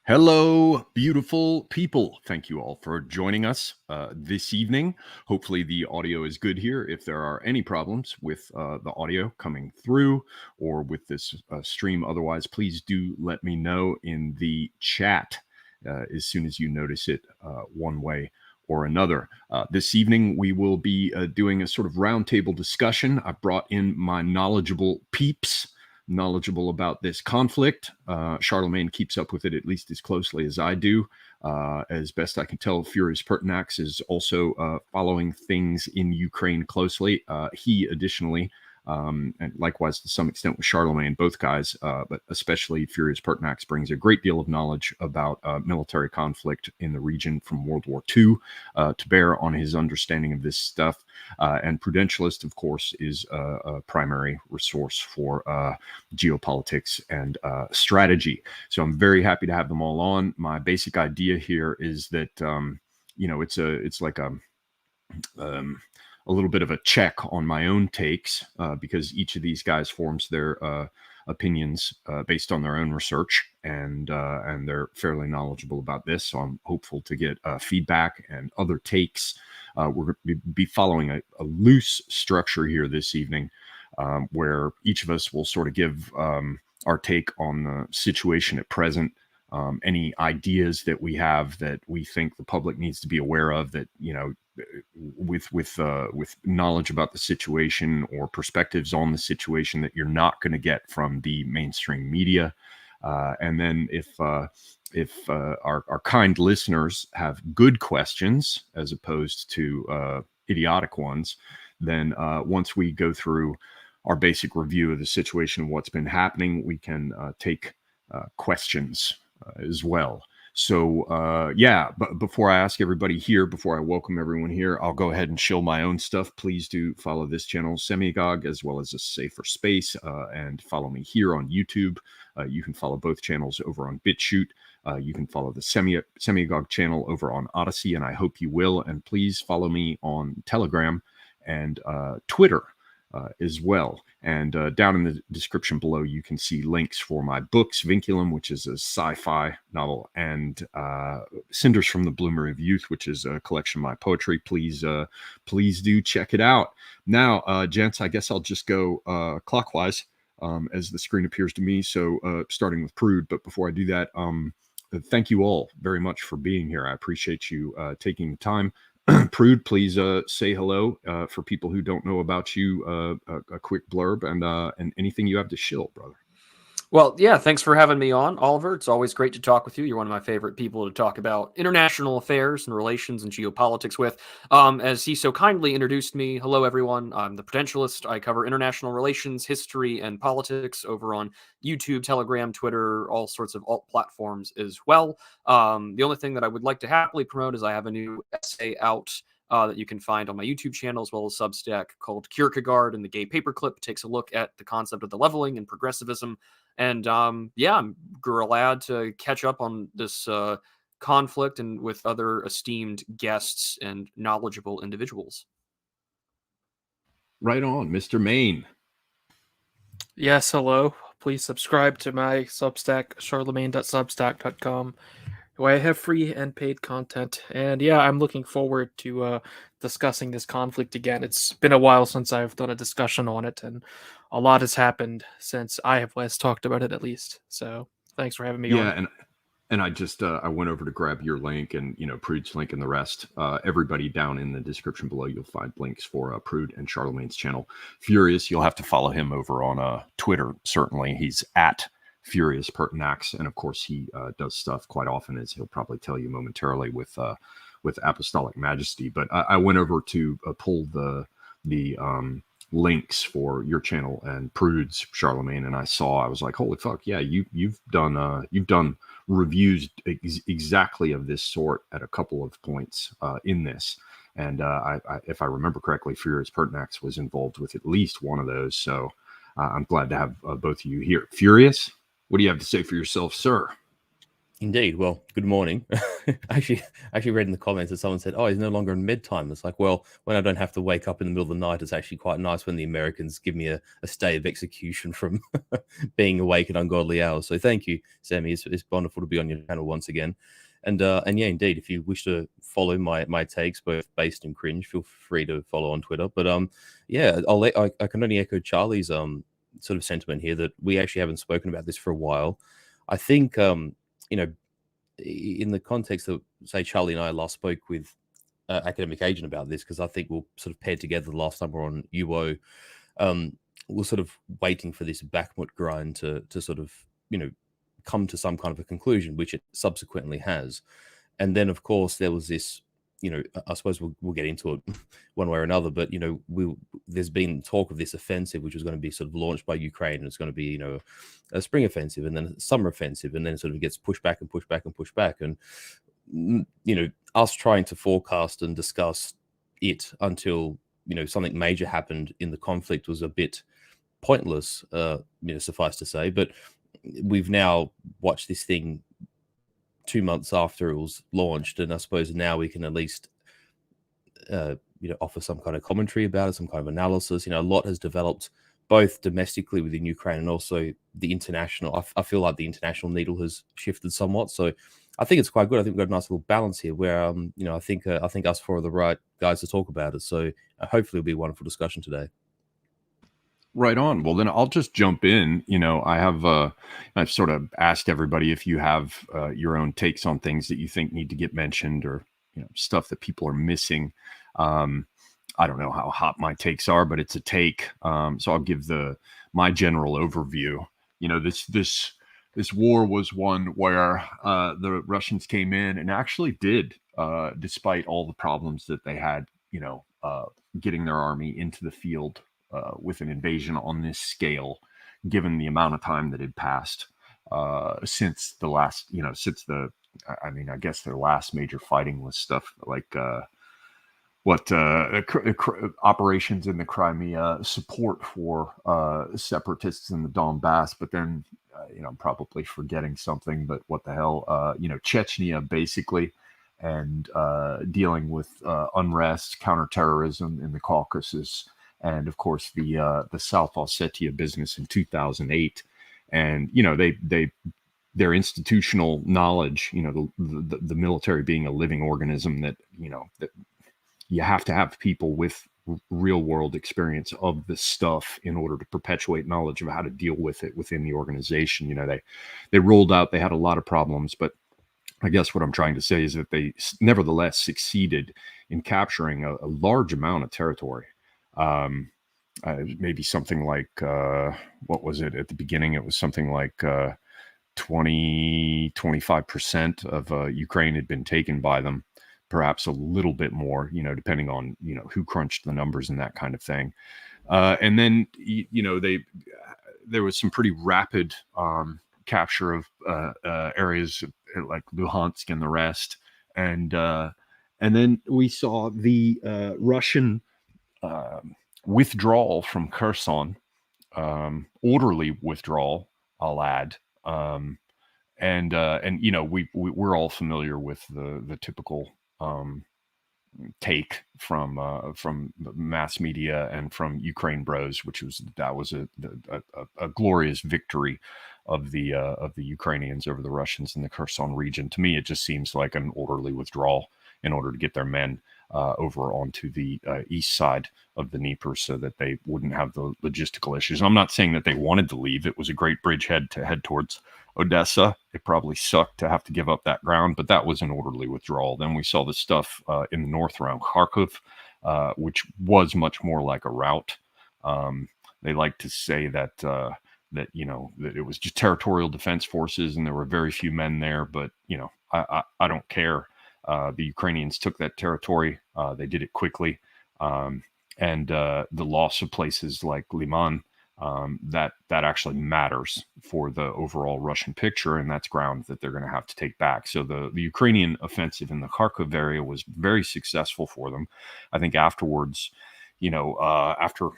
Hello, beautiful people. Thank you all for joining us this evening. Hopefully the audio is good here. If there are any problems with the audio coming through or with this stream otherwise, please do let me know in the chat as soon as you notice it one way or another. This evening, we will be doing a sort of roundtable discussion. I brought in my knowledgeable peeps, knowledgeable about this conflict. Charlemagne keeps up with it at least as closely as I do. As best I can tell, Furious Pertinax is also following things in Ukraine closely. He additionally, and likewise to some extent with Charlemagne, both guys, but especially Furious Pertinax brings a great deal of knowledge about military conflict in the region from World War II to bear on his understanding of this stuff. And Prudentialist, of course, is a primary resource for geopolitics and strategy. So I'm very happy to have them all on. My basic idea here is that, it's like a little bit of a check on my own takes because each of these guys forms their opinions based on their own research, and they're fairly knowledgeable about this. So I'm hopeful to get feedback and other takes. We're going to be following a loose structure here this evening, where each of us will sort of give our take on the situation at present. Any ideas that we have that we think the public needs to be aware of, that with knowledge about the situation or perspectives on the situation that you're not going to get from the mainstream media. And then if our kind listeners have good questions as opposed to idiotic ones, then once we go through our basic review of the situation, what's been happening, we can take questions as well. So, but before I ask everybody here, before I welcome everyone here, I'll go ahead and show my own stuff. Please do follow this channel, Semigog, as well as A Safer Space, and follow me here on YouTube. You can follow both channels over on BitChute. You can follow the Semigog channel over on Odyssey, and I hope you will. And please follow me on Telegram and Twitter as well. And down in the description below, you can see links for my books, Vinculum, which is a sci-fi novel, and Cinders from the Bloomery of Youth, which is a collection of my poetry. Please do check it out. Now, gents, I guess I'll just go clockwise as the screen appears to me. So starting with Prude. But before I do that, thank you all very much for being here. I appreciate you taking the time. Prude, please say hello for people who don't know about you. A quick blurb and anything you have to shill, brother. Well, yeah, thanks for having me on, Oliver. It's always great to talk with you. You're one of my favorite people to talk about international affairs and relations and geopolitics with. As he so kindly introduced me, hello, everyone. I'm the Prudentialist. I cover international relations, history, and politics over on YouTube, Telegram, Twitter, all sorts of alt platforms as well. The only thing that I would like to happily promote is I have a new essay out that you can find on my YouTube channel as well as Substack called Kierkegaard and the Gay Paperclip. It takes a look at the concept of the leveling and progressivism. And I'm glad to catch up on this conflict and with other esteemed guests and knowledgeable individuals. Right on, Mr. Maine. Yes, hello. Please subscribe to my Substack, charlemagne.substack.com, where I have free and paid content. And yeah, I'm looking forward to discussing this conflict again. It's been a while since I've done a discussion on it, and a lot has happened since I have last talked about it, at least. So thanks for having me on. Yeah, and I just I went over to grab your link and Prude's link and the rest. Everybody down in the description below, you'll find links for Prude and Charlemagne's channel. Furious, you'll have to follow him over on Twitter. Certainly, he's at Furious Pertinax, and of course he does stuff quite often, as he'll probably tell you momentarily with Apostolic Majesty. But I went over to pull the links for your channel and Prude's, Charlemagne, and I was like, holy fuck, yeah, you've done reviews exactly of this sort at a couple of points in this. And I if I remember correctly, Furious Pertinax was involved with at least one of those. So I'm glad to have both of you here. Furious, what do you have to say for yourself, sir? Indeed. Well, good morning. actually read in the comments that someone said, "Oh, he's no longer in midtime." It's like, well, when I don't have to wake up in the middle of the night, it's actually quite nice when the Americans give me a stay of execution from being awake at ungodly hours. So thank you, Sammy. It's wonderful to be on your channel once again. And yeah, indeed, if you wish to follow my takes, both based and cringe, feel free to follow on Twitter. But yeah, I can only echo Charlie's sort of sentiment here that we actually haven't spoken about this for a while. I think you know, in the context of, say, Charlie and I last spoke with Academic Agent about this, because I think we'll sort of paired together the last time we're on UO, we're sort of waiting for this Bakhmut grind to sort of, come to some kind of a conclusion, which it subsequently has. And then, of course, there was this, I suppose we'll get into it one way or another, but, there's been talk of this offensive, which was going to be sort of launched by Ukraine, and it's going to be, a spring offensive and then a summer offensive, and then it sort of gets pushed back and pushed back and pushed back. And, us trying to forecast and discuss it until, something major happened in the conflict was a bit pointless, suffice to say. But we've now watched this thing 2 months after it was launched, and I suppose now we can at least offer some kind of commentary about it, some kind of analysis. A lot has developed both domestically within Ukraine and also the international. I feel like the international needle has shifted somewhat, so I think it's quite good. I think we've got a nice little balance here where I think us four are the right guys to talk about it, so hopefully it'll be a wonderful discussion today. Right on. Well, then I'll just jump in. I've sort of asked everybody if you have your own takes on things that you think need to get mentioned, or stuff that people are missing. I don't know how hot my takes are, but it's a take. So I'll give my general overview. This war was one where the Russians came in and actually did, despite all the problems that they had, getting their army into the field. With an invasion on this scale, given the amount of time that had passed since the last, I guess their last major fighting was stuff like operations in the Crimea, support for separatists in the Donbass. But then, I'm probably forgetting something, but what the hell, Chechnya, basically, and dealing with unrest, counterterrorism in the Caucasus. And of course, the South Ossetia business in 2008, and their institutional knowledge, the military being a living organism that that you have to have people with real world experience of this stuff in order to perpetuate knowledge of how to deal with it within the organization. They rolled out, they had a lot of problems, but I guess what I'm trying to say is that they nevertheless succeeded in capturing a large amount of territory. Maybe something like what was it at the beginning? It was something like 25% of Ukraine had been taken by them, perhaps a little bit more, depending on who crunched the numbers and that kind of thing. And then there was some pretty rapid capture of areas like Luhansk and the rest, and then we saw the Russian withdrawal from Kherson, orderly withdrawal, I'll add, and we're all familiar with the typical take from mass media and from Ukraine Bros, that was a glorious victory of the Ukrainians over the Russians in the Kherson region. To me, it just seems like an orderly withdrawal in order to get their men over onto the east side of the Dnieper so that they wouldn't have the logistical issues. I'm not saying that they wanted to leave. It was a great bridgehead to head towards Odessa. It probably sucked to have to give up that ground, but that was an orderly withdrawal. Then we saw the stuff in the north around Kharkov, which was much more like a rout. They like to say that that it was just territorial defense forces and there were very few men there, but I don't care. The Ukrainians took that territory. They did it quickly. And the loss of places like Liman, that actually matters for the overall Russian picture, and that's ground that they're going to have to take back. So the Ukrainian offensive in the Kharkov area was very successful for them. I think afterwards, after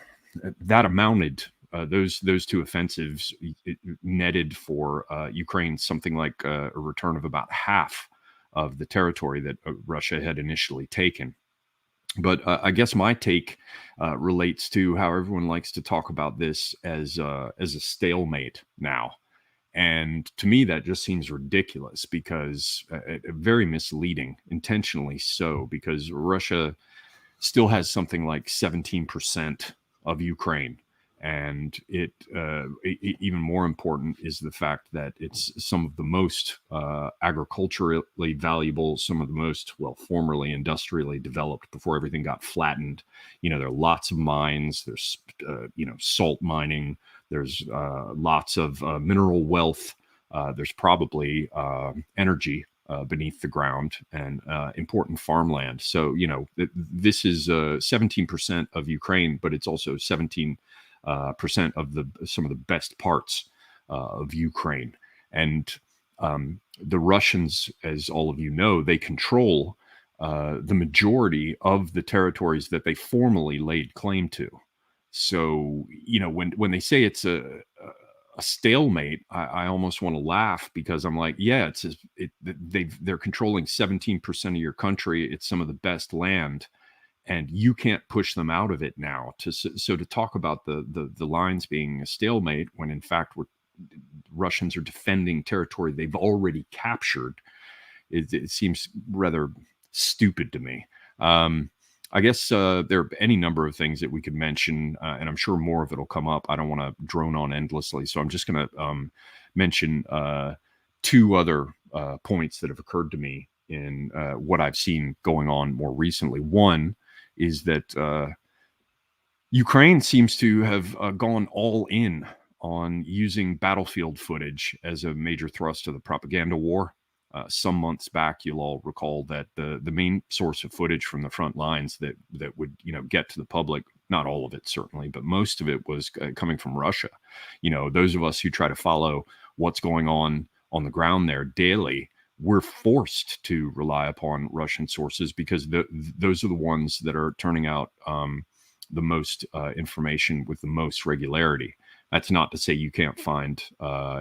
that amounted those two offensives netted for Ukraine something like a return of about half of the territory that Russia had initially taken. But I guess my take relates to how everyone likes to talk about this as a stalemate now. And to me, that just seems ridiculous because very misleading, intentionally so, because Russia still has something like 17% of Ukraine. And even more important is the fact that it's some of the most agriculturally valuable, some of the most, formerly industrially developed before everything got flattened. There are lots of mines, there's, salt mining, there's lots of mineral wealth, there's probably energy beneath the ground and important farmland. So, this is 17% of Ukraine, but it's also 17% of some of the best parts of Ukraine. And the Russians, as all of you know, they control the majority of the territories that they formally laid claim to. So, when they say it's a stalemate, I almost want to laugh because I'm like, yeah, they're controlling 17% of your country. It's some of the best land, and you can't push them out of it now. So to talk about the lines being a stalemate when in fact Russians are defending territory they've already captured, it seems rather stupid to me. I guess there are any number of things that we could mention, and I'm sure more of it will come up. I don't want to drone on endlessly, so I'm just going to mention two other points that have occurred to me in what I've seen going on more recently. One is that Ukraine seems to have gone all in on using battlefield footage as a major thrust of the propaganda war. Some months back, you'll all recall that the main source of footage from the front lines that would get to the public, not all of it certainly, but most of it was coming from Russia. Those of us who try to follow what's going on the ground there daily, we're forced to rely upon Russian sources because those are the ones that are turning out the most information with the most regularity. That's not to say you can't find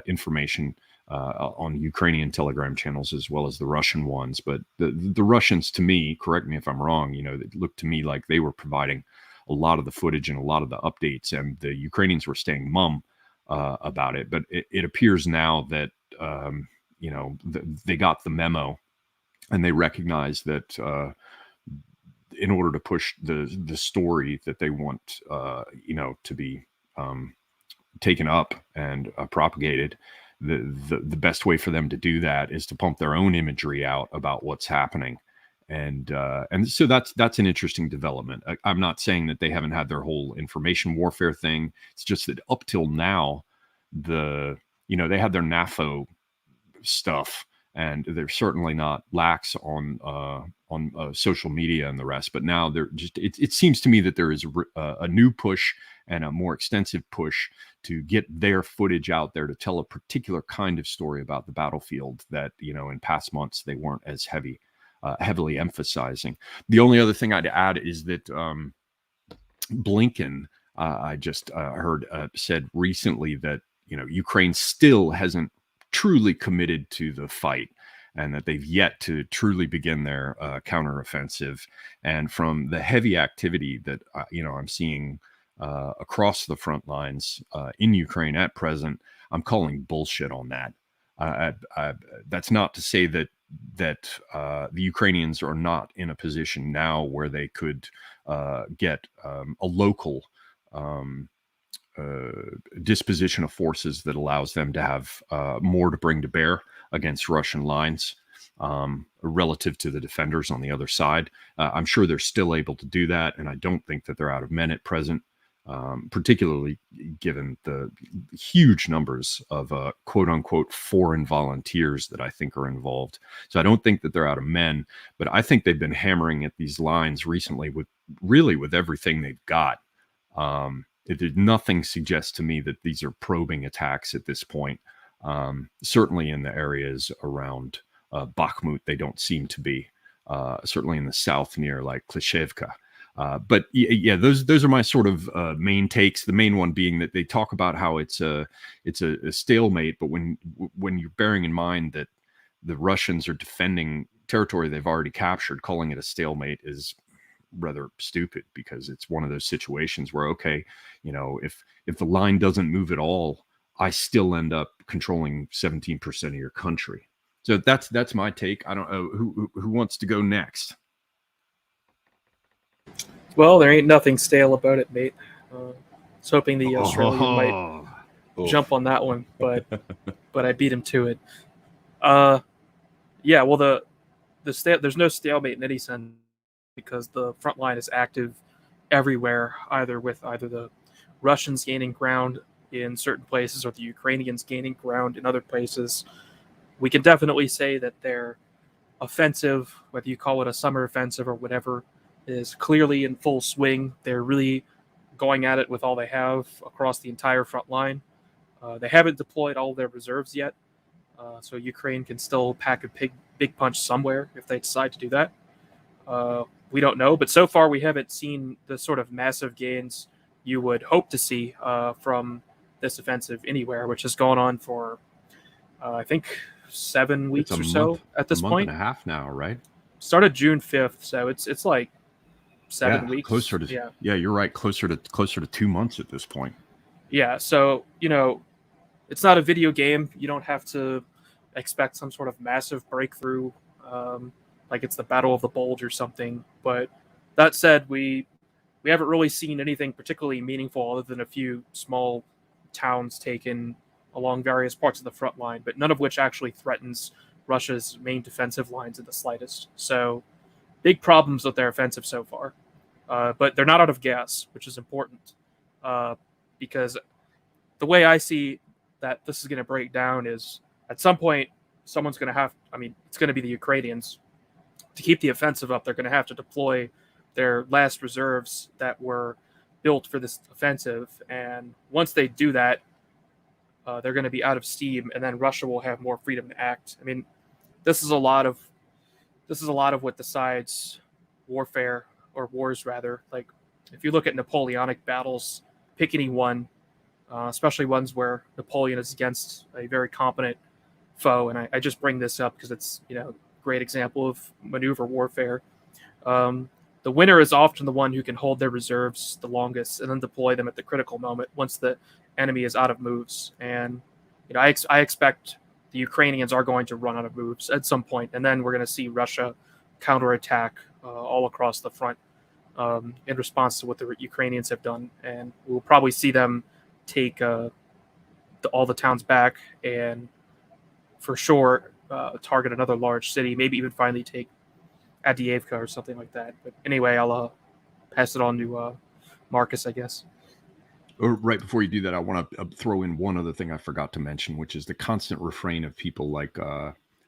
information on Ukrainian Telegram channels as well as the Russian ones, but the Russians, to me, correct me if I'm wrong, it looked to me like they were providing a lot of the footage and a lot of the updates, and the Ukrainians were staying mum about it. But it appears now that they got the memo, and they recognize that in order to push the story that they want to be taken up and propagated, the best way for them to do that is to pump their own imagery out about what's happening. And so that's an interesting development. I'm not saying that they haven't had their whole information warfare thing. It's just that up till now, they had their NAFO stuff, and they're certainly not lax on social media and the rest. But now they're just. It seems to me that there is a new push and a more extensive push to get their footage out there to tell a particular kind of story about the battlefield that in past months they weren't as heavily emphasizing. The only other thing I'd add is that Blinken, I just heard said recently that Ukraine still hasn't truly committed to the fight, and that they've yet to truly begin their counteroffensive. And from the heavy activity that I'm seeing across the front lines in Ukraine at present, I'm calling bullshit on that. That's not to say that the Ukrainians are not in a position now where they could get a local disposition of forces that allows them to have more to bring to bear against Russian lines relative to the defenders on the other side. I'm sure they're still able to do that, and I don't think that they're out of men at present. Particularly given the huge numbers of quote unquote foreign volunteers that I think are involved. So I don't think that they're out of men, but I think they've been hammering at these lines recently with everything they've got. Nothing suggests to me that these are probing attacks at this point. Certainly in the areas around Bakhmut, they don't seem to be. Certainly in the south near like Klishevka. But yeah, those are my sort of main takes. The main one being that they talk about how it's a stalemate, but when you're bearing in mind that the Russians are defending territory they've already captured, calling it a stalemate is rather stupid, because it's one of those situations where, okay, if the line doesn't move at all, I still end up controlling 17% of your country. So that's my take. I don't know who wants to go next. Well, there ain't nothing stale about it, mate. I was hoping the Australian might jump on that one, but I beat him to it. Yeah, well, there's no stalemate in any sense, because the front line is active everywhere, either the Russians gaining ground in certain places or the Ukrainians gaining ground in other places. We can definitely say that their offensive, whether you call it a summer offensive or whatever, is clearly in full swing. They're really going at it with all they have across the entire front line. They haven't deployed all their reserves yet, so Ukraine can still pack a big punch somewhere if they decide to do that. We don't know, but so far we haven't seen the sort of massive gains you would hope to see from this offensive anywhere, which has gone on for, I think, 7 weeks or so at this point. A month and a half now, right? Started June 5th, so it's like 7 weeks. Closer to you're right, closer to 2 months at this point. Yeah, so it's not a video game. You don't have to expect some sort of massive breakthrough, like it's the Battle of the Bulge or something. But that said, we haven't really seen anything particularly meaningful other than a few small towns taken along various parts of the front line, but none of which actually threatens Russia's main defensive lines in the slightest. So big problems with their offensive so far. But they're not out of gas, which is important, because the way I see that this is going to break down is, at some point, someone's going to have, it's going to be the Ukrainians. To keep the offensive up, they're going to have to deploy their last reserves that were built for this offensive. And once they do that, they're going to be out of steam, and then Russia will have more freedom to act. This is a lot of what decides warfare, or wars rather. Like, if you look at Napoleonic battles, pick any one, especially ones where Napoleon is against a very competent foe. And I just bring this up because it's a great example of maneuver warfare. The winner is often the one who can hold their reserves the longest and then deploy them at the critical moment once the enemy is out of moves. And I expect the Ukrainians are going to run out of moves at some point, and then we're going to see Russia counterattack all across the front in response to what the Ukrainians have done. And we'll probably see them take all the towns back, and for sure target another large city, maybe even finally take Avdiivka or something like that. But anyway, I'll pass it on to Marcus, I guess. Right before you do that, I want to throw in one other thing I forgot to mention, which is the constant refrain of people like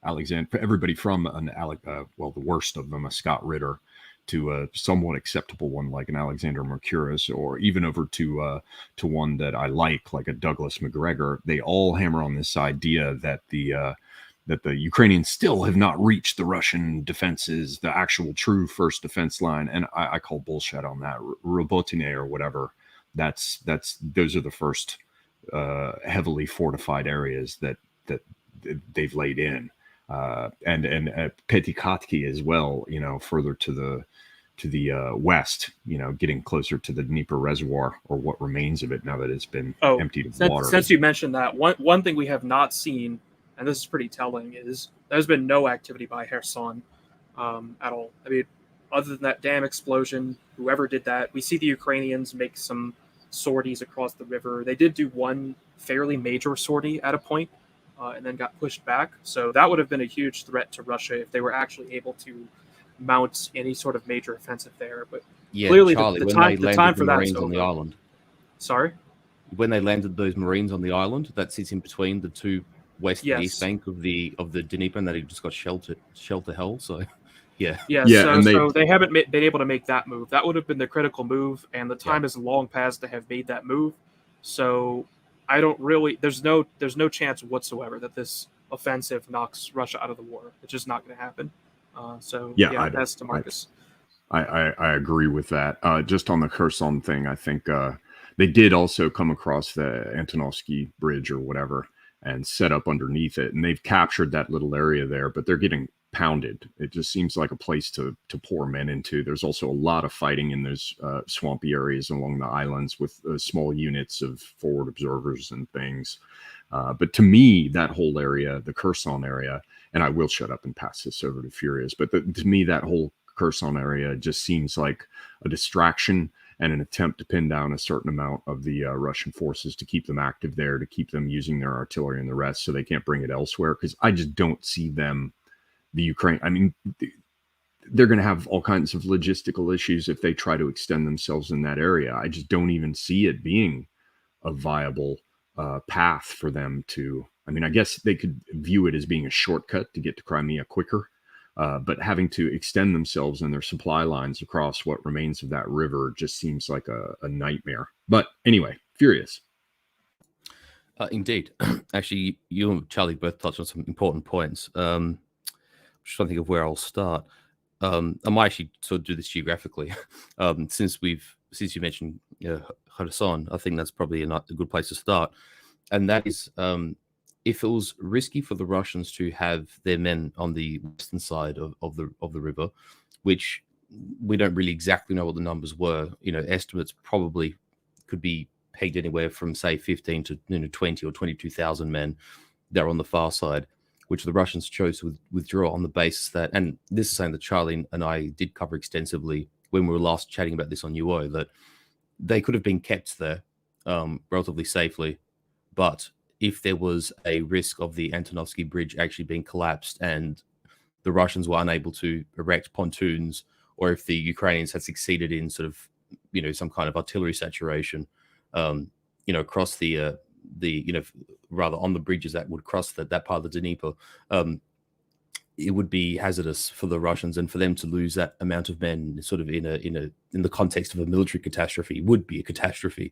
Alexander, everybody from the worst of them, a Scott Ritter, to a somewhat acceptable one like an Alexander Mercouris, or even over to one that I like a Douglas McGregor. They all hammer on this idea that the Ukrainians still have not reached the Russian defenses, the actual true first defense line, and I call bullshit on that. Robotine or whatever. Those are the first heavily fortified areas that they've laid in, and Petikatki as well. Further to the west. Getting closer to the Dnieper Reservoir, or what remains of it now that it's been emptied of water. Since you mentioned that, one thing we have not seen, and this is pretty telling, is there's been no activity by Kherson at all. Other than that damn explosion, whoever did that, we see the Ukrainians make some sorties across the river. They did do one fairly major sortie at a point, and then got pushed back. So that would have been a huge threat to Russia if they were actually able to mount any sort of major offensive there. But clearly, Charlie, the time for that is on the island. Sorry, when they landed those Marines on the island, that sits in between the two west and east bank of the Dnieper, and that it just got shelter hell. So. So they haven't been able to make that move. That would have been the critical move, and the time has long passed to have made that move. So I don't really. There's no chance whatsoever that this offensive knocks Russia out of the war. It's just not going to happen. That's to Marcus. I agree with that. Just on the Kherson thing, I think they did also come across the Antonovsky Bridge or whatever and set up underneath it, and they've captured that little area there, but they're getting pounded. It just seems like a place to pour men into. There's also a lot of fighting in those swampy areas along the islands with small units of forward observers and things. But to me, that whole area, the Kherson area, and I will shut up and pass this over to Furious, but to me, that whole Kherson area just seems like a distraction and an attempt to pin down a certain amount of the Russian forces to keep them active there, to keep them using their artillery and the rest so they can't bring it elsewhere. Because I just don't see them, the Ukraine, I mean, they're going to have all kinds of logistical issues if they try to extend themselves in that area. I just don't even see it being a viable path for them to, I mean, I guess they could view it as being a shortcut to get to Crimea quicker. But having to extend themselves and their supply lines across what remains of that river just seems like a nightmare. But anyway, Furious. Indeed. Actually, you and Charlie both touched on some important points. Just trying to think of where I'll start. I might actually sort of do this geographically. Since you mentioned Kherson, I think that's probably a good place to start. And that is, if it was risky for the Russians to have their men on the western side of the river, which we don't really exactly know what the numbers were, estimates probably could be pegged anywhere from say 15 to 20 or 22,000 men that are on the far side, which the Russians chose to withdraw on the basis that, and this is something that Charlie and I did cover extensively when we were last chatting about this on UO, that they could have been kept there relatively safely, but if there was a risk of the Antonovsky Bridge actually being collapsed and the Russians were unable to erect pontoons, or if the Ukrainians had succeeded in sort of, some kind of artillery saturation, across rather on the bridges that would cross that part of the Dnieper, it would be hazardous for the Russians, and for them to lose that amount of men sort of in the context of a military catastrophe would be a catastrophe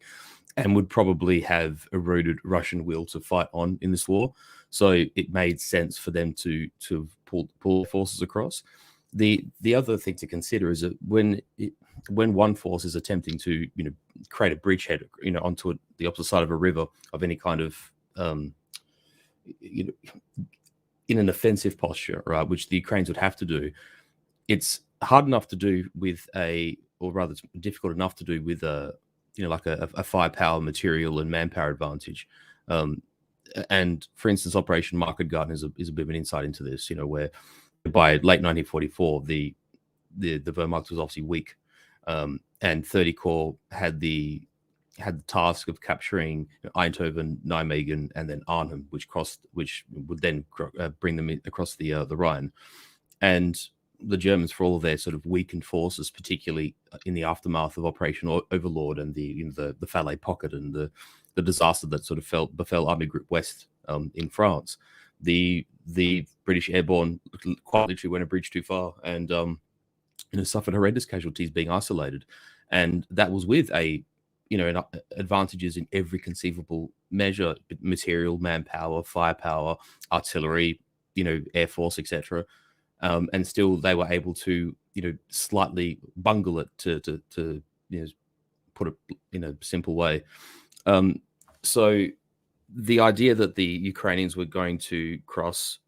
and would probably have eroded Russian will to fight on in this war. So it made sense for them to pull forces across. The other thing to consider is that when one force is attempting to create a bridgehead onto the opposite side of a river of any kind of in an offensive posture, right, which the Ukrainians would have to do, it's hard enough to do with or rather it's difficult enough to do with like a firepower, material, and manpower advantage. And for instance, Operation Market Garden is a bit of an insight into this. Where by late 1944, the Wehrmacht was obviously weak, and 30 Corps had the task of capturing Eindhoven, Nijmegen, and then Arnhem, which would then bring them across the Rhine. And the Germans, for all of their sort of weakened forces, particularly in the aftermath of Operation Overlord and the Falaise Pocket and the disaster that sort of befell Army Group West in France, the British airborne quite literally went a bridge too far and suffered horrendous casualties being isolated, and that was with advantages in every conceivable measure: material, manpower, firepower, artillery, air force, etc. And still they were able to slightly bungle it to put it in a simple way. So the idea that the Ukrainians were going to cross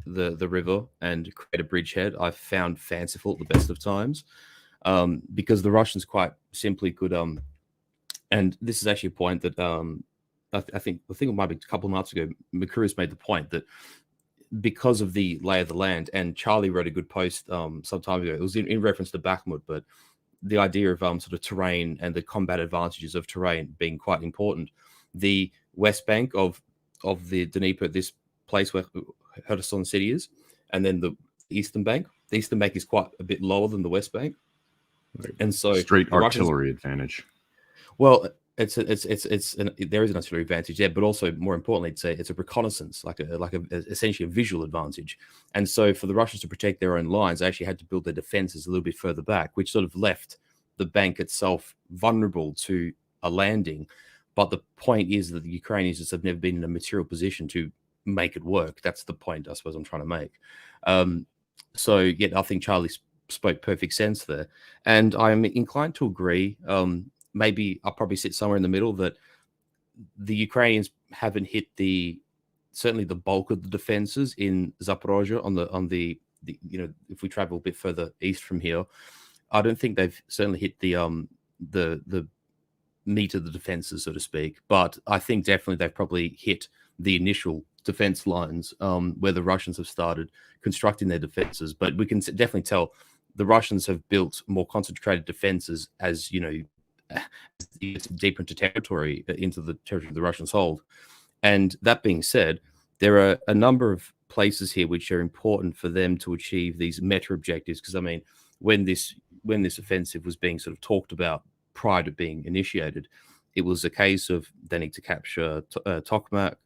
the river and create a bridgehead, I found fanciful at the best of times, because the Russians quite simply could and this is actually a point that I think it might be a couple of months ago, Makuris made the point that because of the lay of the land, and Charlie wrote a good post some time ago, it was in reference to Bakhmut, but the idea of sort of terrain and the combat advantages of terrain being quite important. The west bank of the Dnieper, this place where Kherson City is, and then the eastern bank. The eastern bank is quite a bit lower than the west bank, and so straight artillery advantage. Well, there is an artillery advantage there, but also more importantly, it's a reconnaissance, essentially a visual advantage. And so for the Russians to protect their own lines, they actually had to build their defenses a little bit further back, which sort of left the bank itself vulnerable to a landing. But the point is that the Ukrainians just have never been in a material position to make it work. That's the point, I suppose, I'm trying to make. So yeah, I think Charlie spoke perfect sense there. And I'm inclined to agree. Maybe I'll probably sit somewhere in the middle, that the Ukrainians haven't hit certainly the bulk of the defenses in Zaporozhye on the if we travel a bit further east from here, I don't think they've certainly hit the meat of the defenses, so to speak. But I think definitely they've probably hit the initial defense lines where the Russians have started constructing their defenses. But we can definitely tell the Russians have built more concentrated defenses as it's deeper into the territory the Russians hold. And that being said, there are a number of places here which are important for them to achieve these meta objectives. Because I mean, when this offensive was being sort of talked about prior to being initiated, it was a case of they need to capture Tokmak.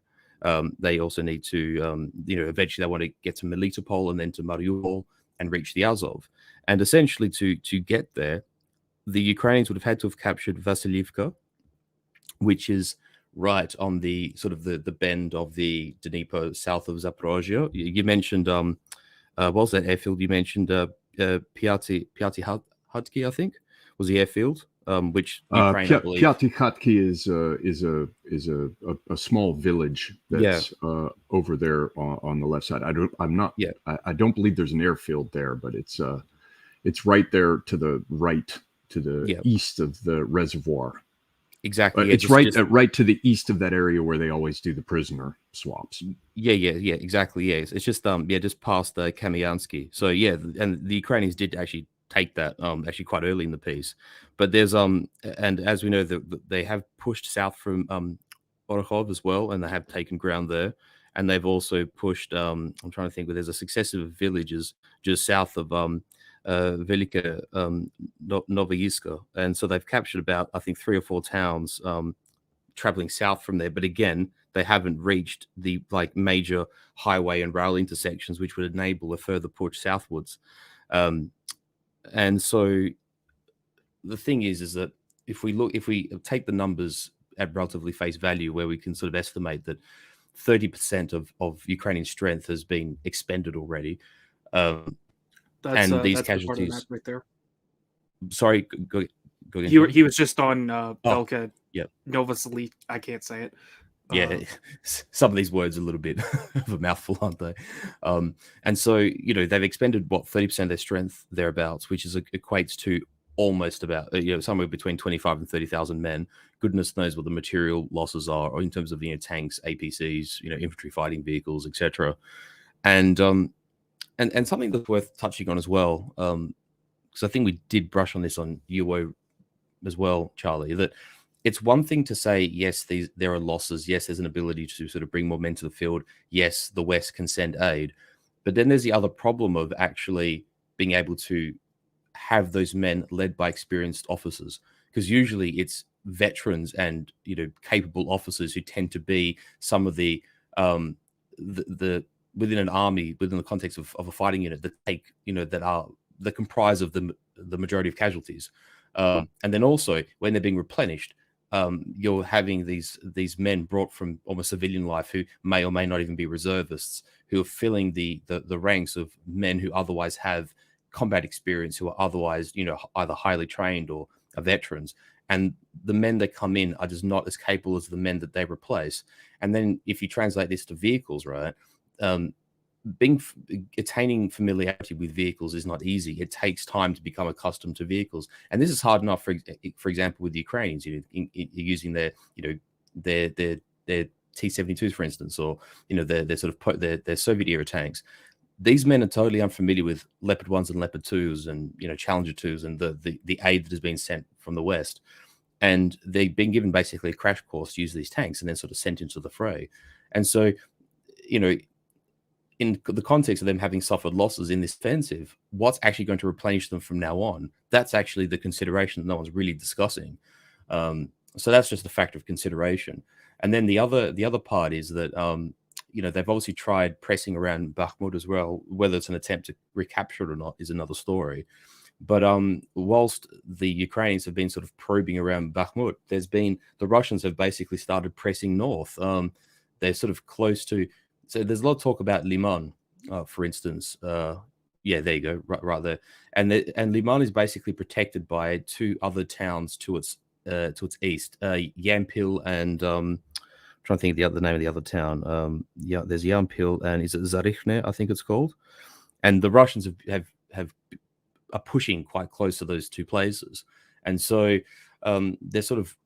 They also need to, eventually they want to get to Melitopol and then to Mariupol and reach the Azov. And essentially to get there, the Ukrainians would have had to have captured Vasiliivka, which is right on the sort of the bend of the Dnieper south of Zaporozhye. You mentioned, what was that airfield? You mentioned Piaty Hutki, I think, was the airfield. Which Ukraine, I believe. Piaty Hutki is a small village that's over there on the left side. I don't believe there's an airfield there, but it's right there to the right, to the east of the reservoir. Exactly. It's right to the east of that area where they always do the prisoner swaps. Yeah, exactly. Yeah, it's just just past Kamyansky. So yeah, and the Ukrainians did actually take that actually quite early in the piece. But there's and as we know, they have pushed south from Orokhov as well, and they have taken ground there. And they've also pushed I'm trying to think, but there's a successive villages just south of Velika Novoyiska, and so they've captured about, I think, 3 or 4 towns traveling south from there. But again, they haven't reached the major highway and rail intersections which would enable a further push southwards. And so the thing is that if we take the numbers at relatively face value, where we can sort of estimate that 30% of Ukrainian strength has been expended already, and these casualties right there. Sorry, go again. He was just on Velka. Yeah, Novosely. I can't say it. Yeah, some of these words are a little bit of a mouthful, aren't they? And so, they've expended, 30% of their strength thereabouts, which equates to almost about, somewhere between 25 and 30,000 men. Goodness knows what the material losses are, or in terms of, tanks, APCs, infantry fighting vehicles, etc. And something that's worth touching on as well, because I think we did brush on this on UO as well, Charlie, that it's one thing to say, yes, there are losses. Yes, there's an ability to sort of bring more men to the field. Yes, the West can send aid. But then there's the other problem of actually being able to have those men led by experienced officers, because usually it's veterans and capable officers who tend to be some of the within an army, within the context of a fighting unit, that take that comprise of the majority of casualties. And then also when they're being replenished, you're having these men brought from almost civilian life who may or may not even be reservists, who are filling the ranks of men who otherwise have combat experience, who are otherwise either highly trained or are veterans. And the men that come in are just not as capable as the men that they replace. And then if you translate this to vehicles, right? Attaining familiarity with vehicles is not easy. It takes time to become accustomed to vehicles, and this is hard enough. For example, with the Ukrainians, using their T-72s, for instance, or their Soviet era tanks. These men are totally unfamiliar with Leopard 1s and Leopard 2s and Challenger 2s and the aid that has been sent from the West, and they've been given basically a crash course to use these tanks and then sort of sent into the fray. And so, in the context of them having suffered losses in this offensive, what's actually going to replenish them from now on? That's actually the consideration that no one's really discussing. So that's just a factor of consideration. And then the other part is that they've obviously tried pressing around Bakhmut as well. Whether it's an attempt to recapture it or not is another story. But whilst the Ukrainians have been sort of probing around Bakhmut, the Russians have basically started pressing north. They're sort of close to. So there's a lot of talk about Liman, for instance, Yeah, there you go, right there. And Liman is basically protected by 2 other towns to its east, Yampil and trying to think of the name of the other town. Yeah, there's Yampil and is it Zarichne, I think it's called. And the Russians are pushing quite close to those 2 places, and so they're sort of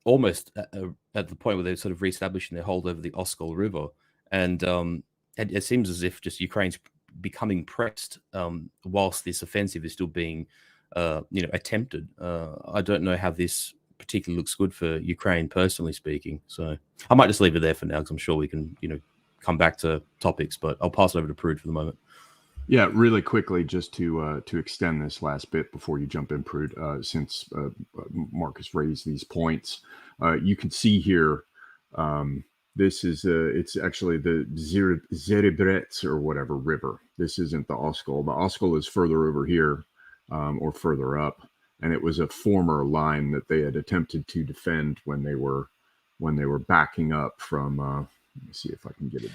almost at the point where they're sort of reestablishing their hold over the Oskol River, and it seems as if just Ukraine's becoming pressed whilst this offensive is still being attempted. I don't know how this particularly looks good for Ukraine, personally speaking. So I might just leave it there for now, because I'm sure we can come back to topics, but I'll pass it over to Prude for the moment. Yeah, really quickly, just to extend this last bit before you jump in, Prude, since Marcus raised these points, you can see here, this is it's actually the Zerebrets or whatever river. This isn't the Oskol. The Oskol is further over here, or further up, and it was a former line that they had attempted to defend when they were backing up from. Let me see if I can get it.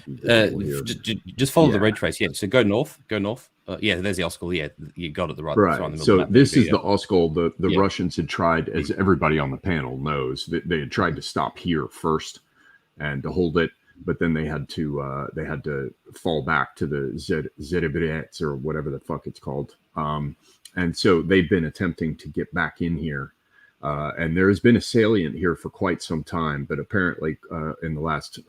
Just follow the red trace. Yeah, so go north. Yeah, there's the Oskol. Yeah, you got it right. So this is the Oskol. The Russians had tried, as everybody on the panel knows, that they had tried to stop here first and to hold it, but then they had to fall back to the Zerebrets or whatever the fuck it's called. And so they've been attempting to get back in here. And there has been a salient here for quite some time, but apparently in the last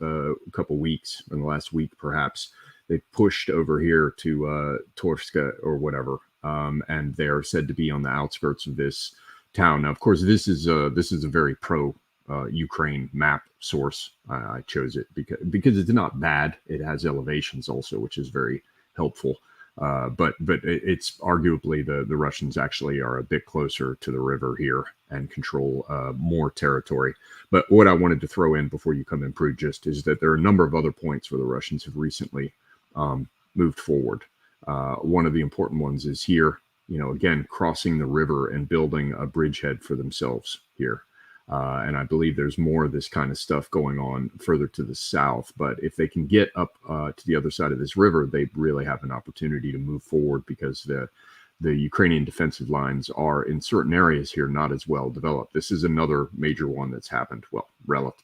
couple weeks, in the last week perhaps, they pushed over here to Torska or whatever, and they're said to be on the outskirts of this town. Now, of course, this is a very pro Ukraine map source. I chose it because it's not bad. It has elevations also, which is very helpful. But it's arguably the Russians actually are a bit closer to the river here and control more territory. But what I wanted to throw in before you come in, Prude, just is that there are a number of other points where the Russians have recently moved forward. One of the important ones is here, again, crossing the river and building a bridgehead for themselves here. And I believe there's more of this kind of stuff going on further to the south. But if they can get up to the other side of this river, they really have an opportunity to move forward, because the Ukrainian defensive lines are in certain areas here not as well developed. This is another major one that's happened. Well,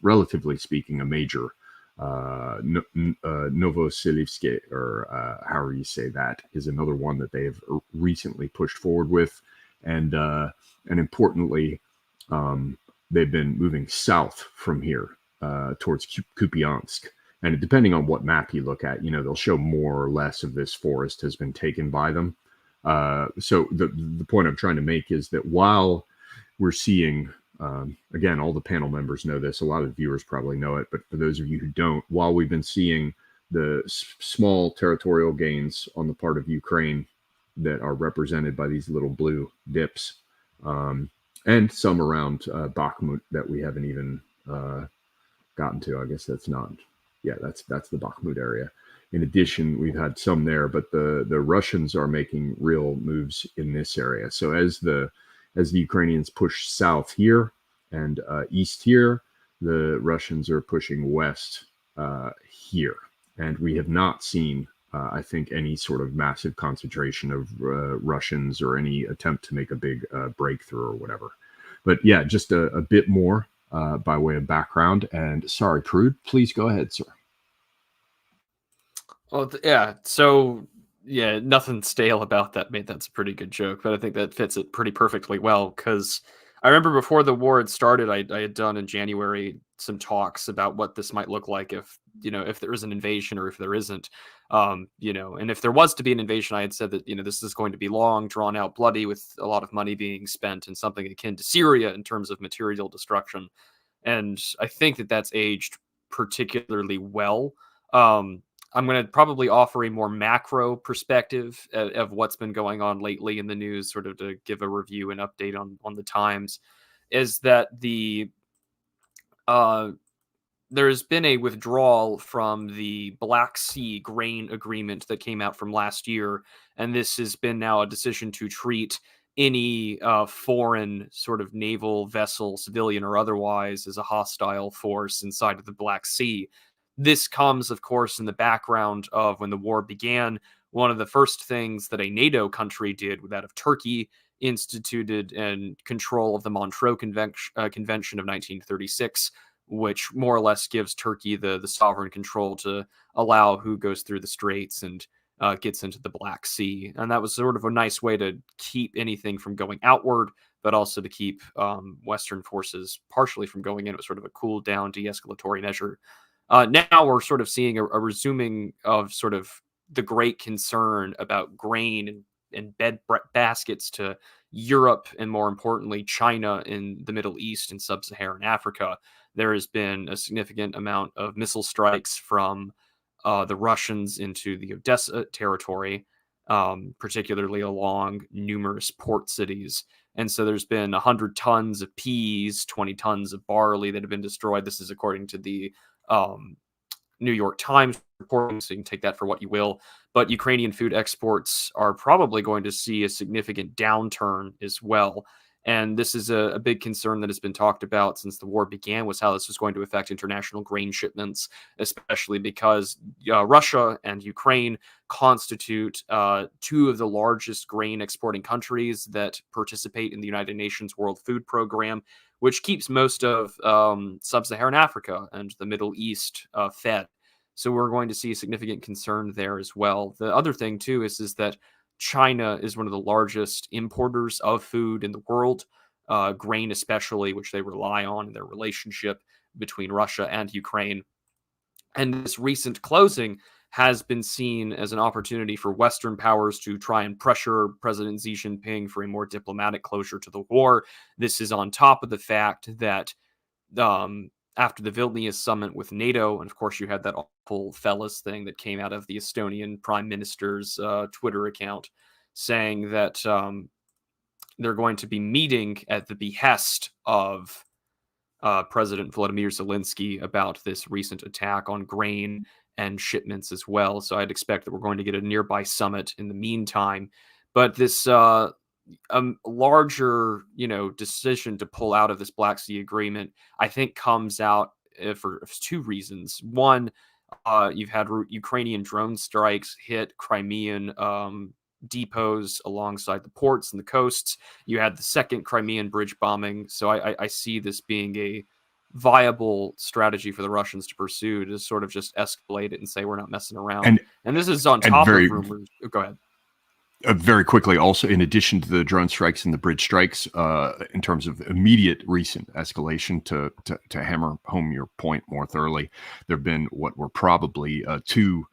relatively speaking, a major Novoselivske, or however you say that, is another one that they have recently pushed forward with. And importantly, they've been moving south from here towards Kupiansk. And depending on what map you look at, they'll show more or less of this forest has been taken by them. So the point I'm trying to make is that while we're seeing, again, all the panel members know this, a lot of the viewers probably know it, but for those of you who don't, while we've been seeing the small territorial gains on the part of Ukraine that are represented by these little blue dips, and some around Bakhmut that we haven't even gotten to. I guess that's not. Yeah, that's the Bakhmut area. In addition, we've had some there, but the Russians are making real moves in this area. So as the Ukrainians push south here and east here, the Russians are pushing west here, and we have not seen. I think any sort of massive concentration of Russians or any attempt to make a big breakthrough or whatever. But yeah, just a bit more by way of background. And sorry, Prude, please go ahead, sir. Well, yeah. So yeah, nothing stale about that, mate. That's a pretty good joke, but I think that fits it pretty perfectly well, because I remember before the war had started, I had done in January some talks about what this might look like if there is an invasion or if there isn't, and if there was to be an invasion, I had said that, this is going to be long, drawn out, bloody, with a lot of money being spent, and something akin to Syria in terms of material destruction. And I think that that's aged particularly well. I'm going to probably offer a more macro perspective of what's been going on lately in the news, sort of to give a review and update on the times, is that there's been a withdrawal from the Black Sea grain agreement that came out from last year. And this has been now a decision to treat any foreign sort of naval vessel, civilian or otherwise, as a hostile force inside of the Black Sea. This comes, of course, in the background of when the war began, one of the first things that a NATO country did, with that of Turkey, instituted and control of the Montreux Convention of 1936, which more or less gives Turkey the sovereign control to allow who goes through the straits and gets into the Black Sea. And that was sort of a nice way to keep anything from going outward, but also to keep Western forces partially from going in. It was sort of a cool down, de-escalatory measure. Now we're sort of seeing a resuming of sort of the great concern about grain and bed baskets to Europe, and more importantly, China in the Middle East and sub-Saharan Africa. There has been a significant amount of missile strikes from the Russians into the Odessa territory, particularly along numerous port cities. And so there's been 100 tons of peas, 20 tons of barley that have been destroyed. This is according to the New York Times reporting, so you can take that for what you will. But Ukrainian food exports are probably going to see a significant downturn as well. And this is a big concern that has been talked about since the war began, was how this was going to affect international grain shipments, especially because Russia and Ukraine constitute two of the largest grain exporting countries that participate in the United Nations World Food Program, which keeps most of sub-Saharan Africa and the Middle East fed. So we're going to see a significant concern there as well. The other thing, too, is that China is one of the largest importers of food in the world, grain especially, which they rely on in their relationship between Russia and Ukraine. And this recent closing has been seen as an opportunity for Western powers to try and pressure President Xi Jinping for a more diplomatic closure to the war. This is on top of the fact that after the Vilnius summit with NATO, and of course you had that awful fellas thing that came out of the Estonian Prime Minister's Twitter account saying that they're going to be meeting at the behest of President Volodymyr Zelensky about this recent attack on grain and shipments as well. So I'd expect that we're going to get a nearby summit in the meantime. But this larger, decision to pull out of this Black Sea agreement, I think comes out for two reasons. One, you've had Ukrainian drone strikes hit Crimean depots alongside the ports and the coasts. You had the second Crimean bridge bombing. So I see this being a viable strategy for the Russians to pursue, to sort of just escalate it and say, we're not messing around. And this is on top of rumors. Go ahead. Very quickly, also, in addition to the drone strikes and the bridge strikes, in terms of immediate recent escalation, to hammer home your point more thoroughly, there have been what were probably two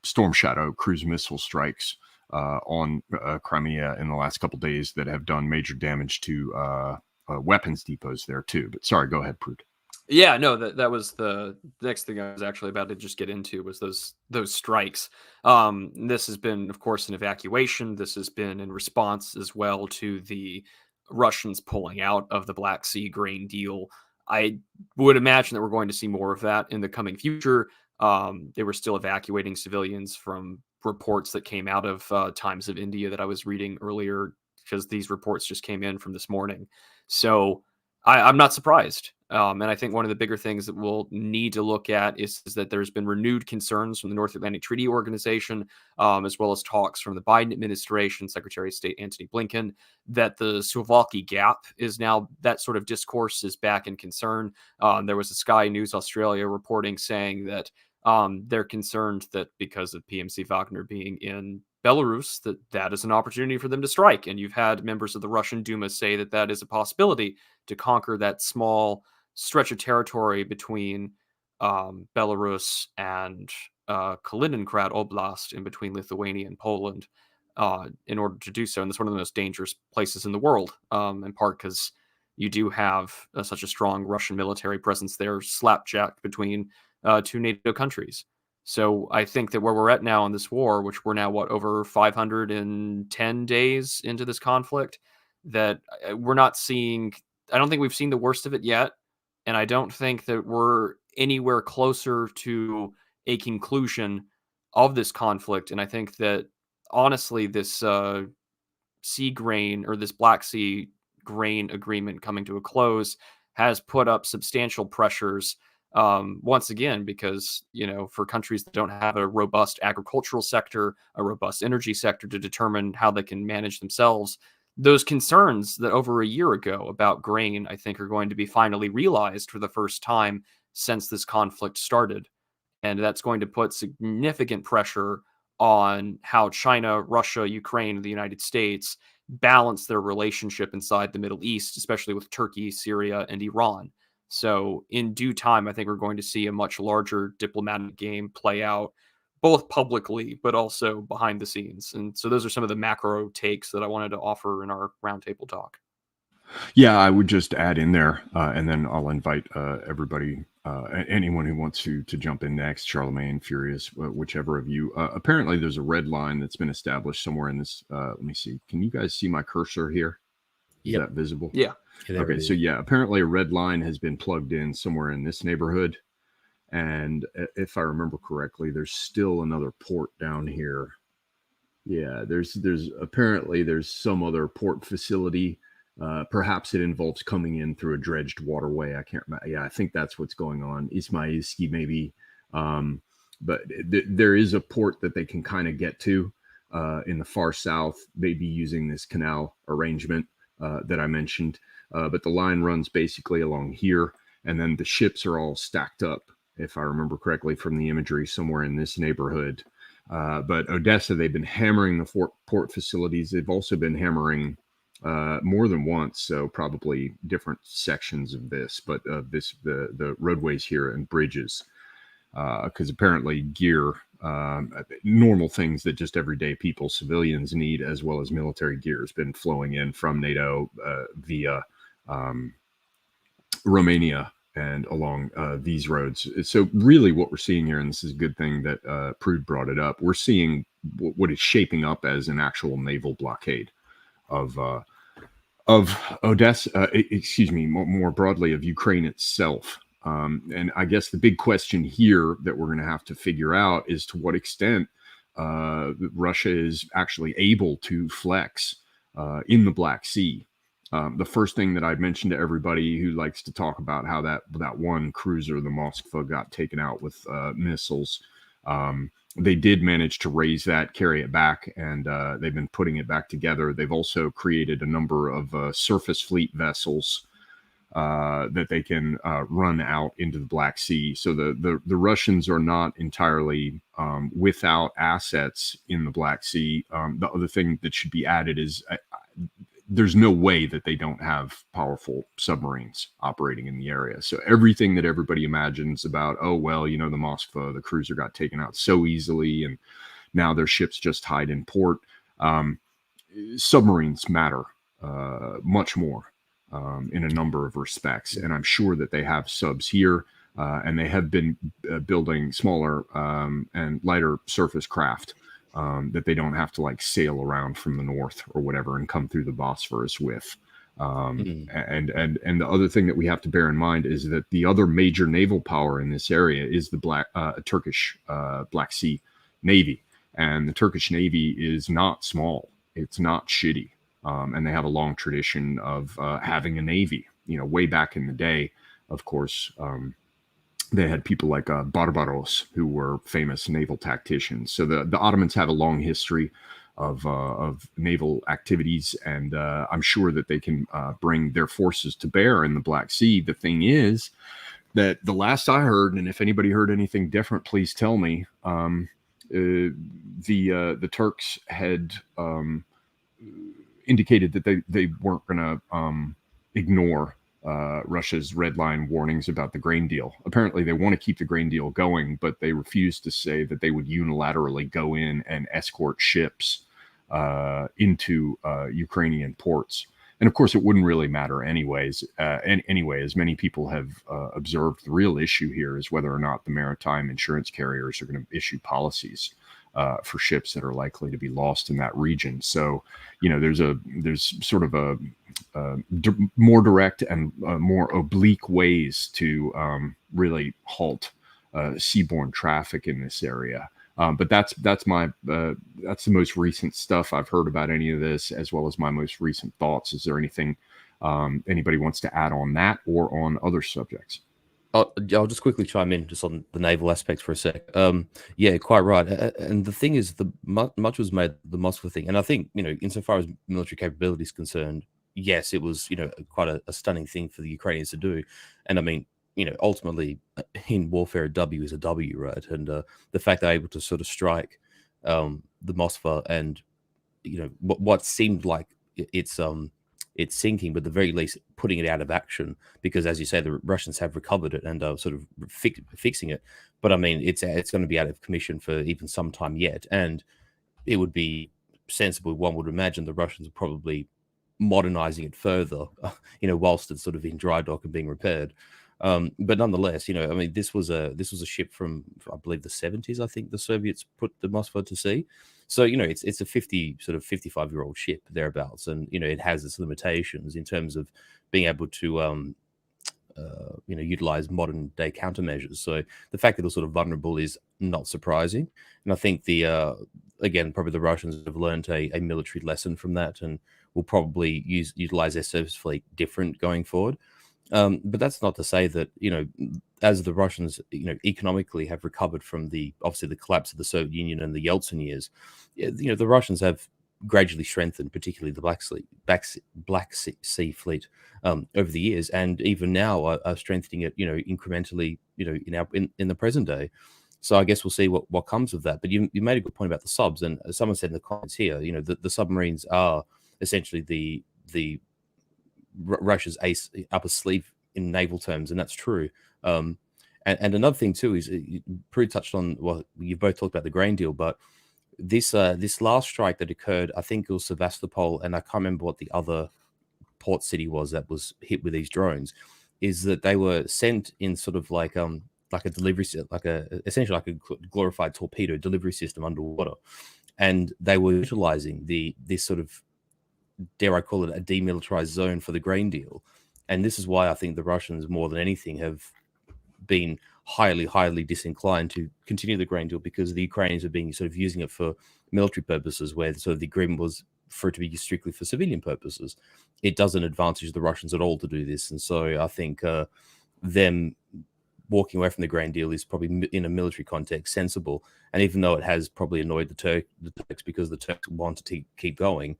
Storm Shadow cruise missile strikes on Crimea in the last couple of days that have done major damage to weapons depots there too. But sorry, go ahead, Prud. Yeah, no, that was the next thing I was actually about to just get into, was those strikes. This has been, of course, an evacuation. This has been in response as well to the Russians pulling out of the Black Sea grain deal. I would imagine that we're going to see more of that in the coming future. They were still evacuating civilians from reports that came out of Times of India that I was reading earlier, because these reports just came in from this morning. So I'm not surprised. And I think one of the bigger things that we'll need to look at is that there's been renewed concerns from the North Atlantic Treaty Organization, as well as talks from the Biden administration, Secretary of State Antony Blinken, that the Suwalki Gap is now, that sort of discourse is back in concern. There was a Sky News Australia reporting saying that they're concerned that because of PMC Wagner being in Belarus, that is an opportunity for them to strike. And you've had members of the Russian Duma say that is a possibility to conquer that small stretch of territory between Belarus and Kaliningrad Oblast, in between Lithuania and Poland, in order to do so. And it's one of the most dangerous places in the world, in part because you do have such a strong Russian military presence there, slapjack between two NATO countries. So I think that where we're at now in this war, which we're now, over 510 days into this conflict, that we're not seeing, I don't think we've seen the worst of it yet. And I don't think that we're anywhere closer to a conclusion of this conflict. And I think that, honestly, this sea grain, or this Black Sea grain agreement coming to a close, has put up substantial pressures Once again, because, for countries that don't have a robust agricultural sector, a robust energy sector to determine how they can manage themselves, those concerns that over a year ago about grain, I think, are going to be finally realized for the first time since this conflict started. And that's going to put significant pressure on how China, Russia, Ukraine, and the United States balance their relationship inside the Middle East, especially with Turkey, Syria, and Iran. So in due time, I think we're going to see a much larger diplomatic game play out, both publicly, but also behind the scenes. And so those are some of the macro takes that I wanted to offer in our roundtable talk. Yeah, I would just add in there, and then I'll invite everybody, anyone who wants to jump in next, Charlemagne, Furious, whichever of you. Apparently, there's a red line that's been established somewhere in this. Let me see. Can you guys see my cursor here? Is that visible? Yeah. Okay, so yeah, apparently a red line has been plugged in somewhere in this neighborhood. And if I remember correctly, there's still another port down here. Yeah, there's some other port facility. Perhaps it involves coming in through a dredged waterway. I can't remember. Yeah, I think that's what's going on. Ismailski maybe. But there is a port that they can kind of get to in the far south, maybe using this canal arrangement that I mentioned. But the line runs basically along here, and then the ships are all stacked up, if I remember correctly from the imagery, somewhere in this neighborhood. But Odessa, they've been hammering the port facilities. They've also been hammering more than once, so probably different sections of this, but the roadways here and bridges, because apparently gear, normal things that just everyday people, civilians need, as well as military gear, has been flowing in from NATO via Romania and along these roads. So really what we're seeing here, and this is a good thing that Prude brought it up, we're seeing what is shaping up as an actual naval blockade of Odessa, more broadly of Ukraine itself. And I guess the big question here that we're going to have to figure out is to what extent Russia is actually able to flex in the Black Sea. The first thing that I'd mentioned to everybody who likes to talk about how that one cruiser, the Moskva, got taken out with missiles. They did manage to raise that, carry it back, and they've been putting it back together. They've also created a number of surface fleet vessels that they can run out into the Black Sea. So the Russians are not entirely without assets in the Black Sea. The other thing that should be added is there's no way that they don't have powerful submarines operating in the area. So everything that everybody imagines about, the Moskva, the cruiser got taken out so easily, and now their ships just hide in port. Submarines matter much more in a number of respects. And I'm sure that they have subs here, and they have been building smaller and lighter surface craft that they don't have to sail around from the north or whatever and come through the Bosphorus with. And the other thing that we have to bear in mind is that the other major naval power in this area is the Turkish Black Sea Navy. And the Turkish Navy is not small. It's not shitty. And they have a long tradition of having a navy. Way back in the day, of course, they had people like Barbaros, who were famous naval tacticians. So the Ottomans have a long history of naval activities, and I'm sure that they can bring their forces to bear in the Black Sea. The thing is that the last I heard, and if anybody heard anything different, please tell me, the Turks had indicated that they weren't going to ignore Russia's red line warnings about the grain deal. Apparently, they want to keep the grain deal going, but they refuse to say that they would unilaterally go in and escort ships into Ukrainian ports. And of course, it wouldn't really matter anyways. Anyway, as many people have observed, the real issue here is whether or not the maritime insurance carriers are going to issue policies for ships that are likely to be lost in that region. So, there's sort of a more direct and more oblique ways to really halt seaborne traffic in this area. But that's the most recent stuff I've heard about any of this, as well as my most recent thoughts. Is there anything anybody wants to add on that or on other subjects? I'll just quickly chime in just on the naval aspects for a sec. Yeah, quite right. And the thing is, much was made the Moskva thing, and I think insofar as military capability is concerned, yes, it was quite a stunning thing for the Ukrainians to do, and I mean ultimately in warfare a W is a W, right? And the fact they're able to sort of strike the Moskva and what seemed like it's sinking, but at the very least putting it out of action, because as you say, the Russians have recovered it and are sort of fixing it. But I mean, it's going to be out of commission for even some time yet, and it would be sensible, one would imagine, the Russians are probably modernizing it further, whilst it's sort of in dry dock and being repaired. But nonetheless, I mean, this was a ship from, I believe, the 70s. I think the Soviets put the Moskva to sea. So, it's a 55-year-old ship thereabouts. And, it has its limitations in terms of being able to, utilize modern day countermeasures. So the fact that it's sort of vulnerable is not surprising. And I think again, probably the Russians have learned a military lesson from that and will probably utilize their surface fleet different going forward. But that's not to say that, as the Russians, economically have recovered from obviously the collapse of the Soviet Union and the Yeltsin years, the Russians have gradually strengthened, particularly the Black Sea fleet over the years, and even now are strengthening it, incrementally, in the present day. So I guess we'll see what comes of that. But you made a good point about the subs, and someone said in the comments here, the submarines are essentially the Russia's ace up a sleeve in naval terms, and that's true. And another thing too is Prue touched on. Well, you both talked about the grain deal, but this last strike that occurred, I think it was Sevastopol, and I can't remember what the other port city was that was hit with these drones. Is that they were sent in sort of like a delivery, essentially like a glorified torpedo delivery system underwater, and they were utilizing this sort of, dare I call it, a demilitarized zone for the grain deal. And this is why I think the Russians, more than anything, have been highly, highly disinclined to continue the grain deal, because the Ukrainians are being sort of using it for military purposes, where sort of the agreement was for it to be strictly for civilian purposes. It doesn't advantage the Russians at all to do this. And so I think them walking away from the grain deal is probably, in a military context, sensible. And even though it has probably annoyed the Turks because the Turks want to keep going,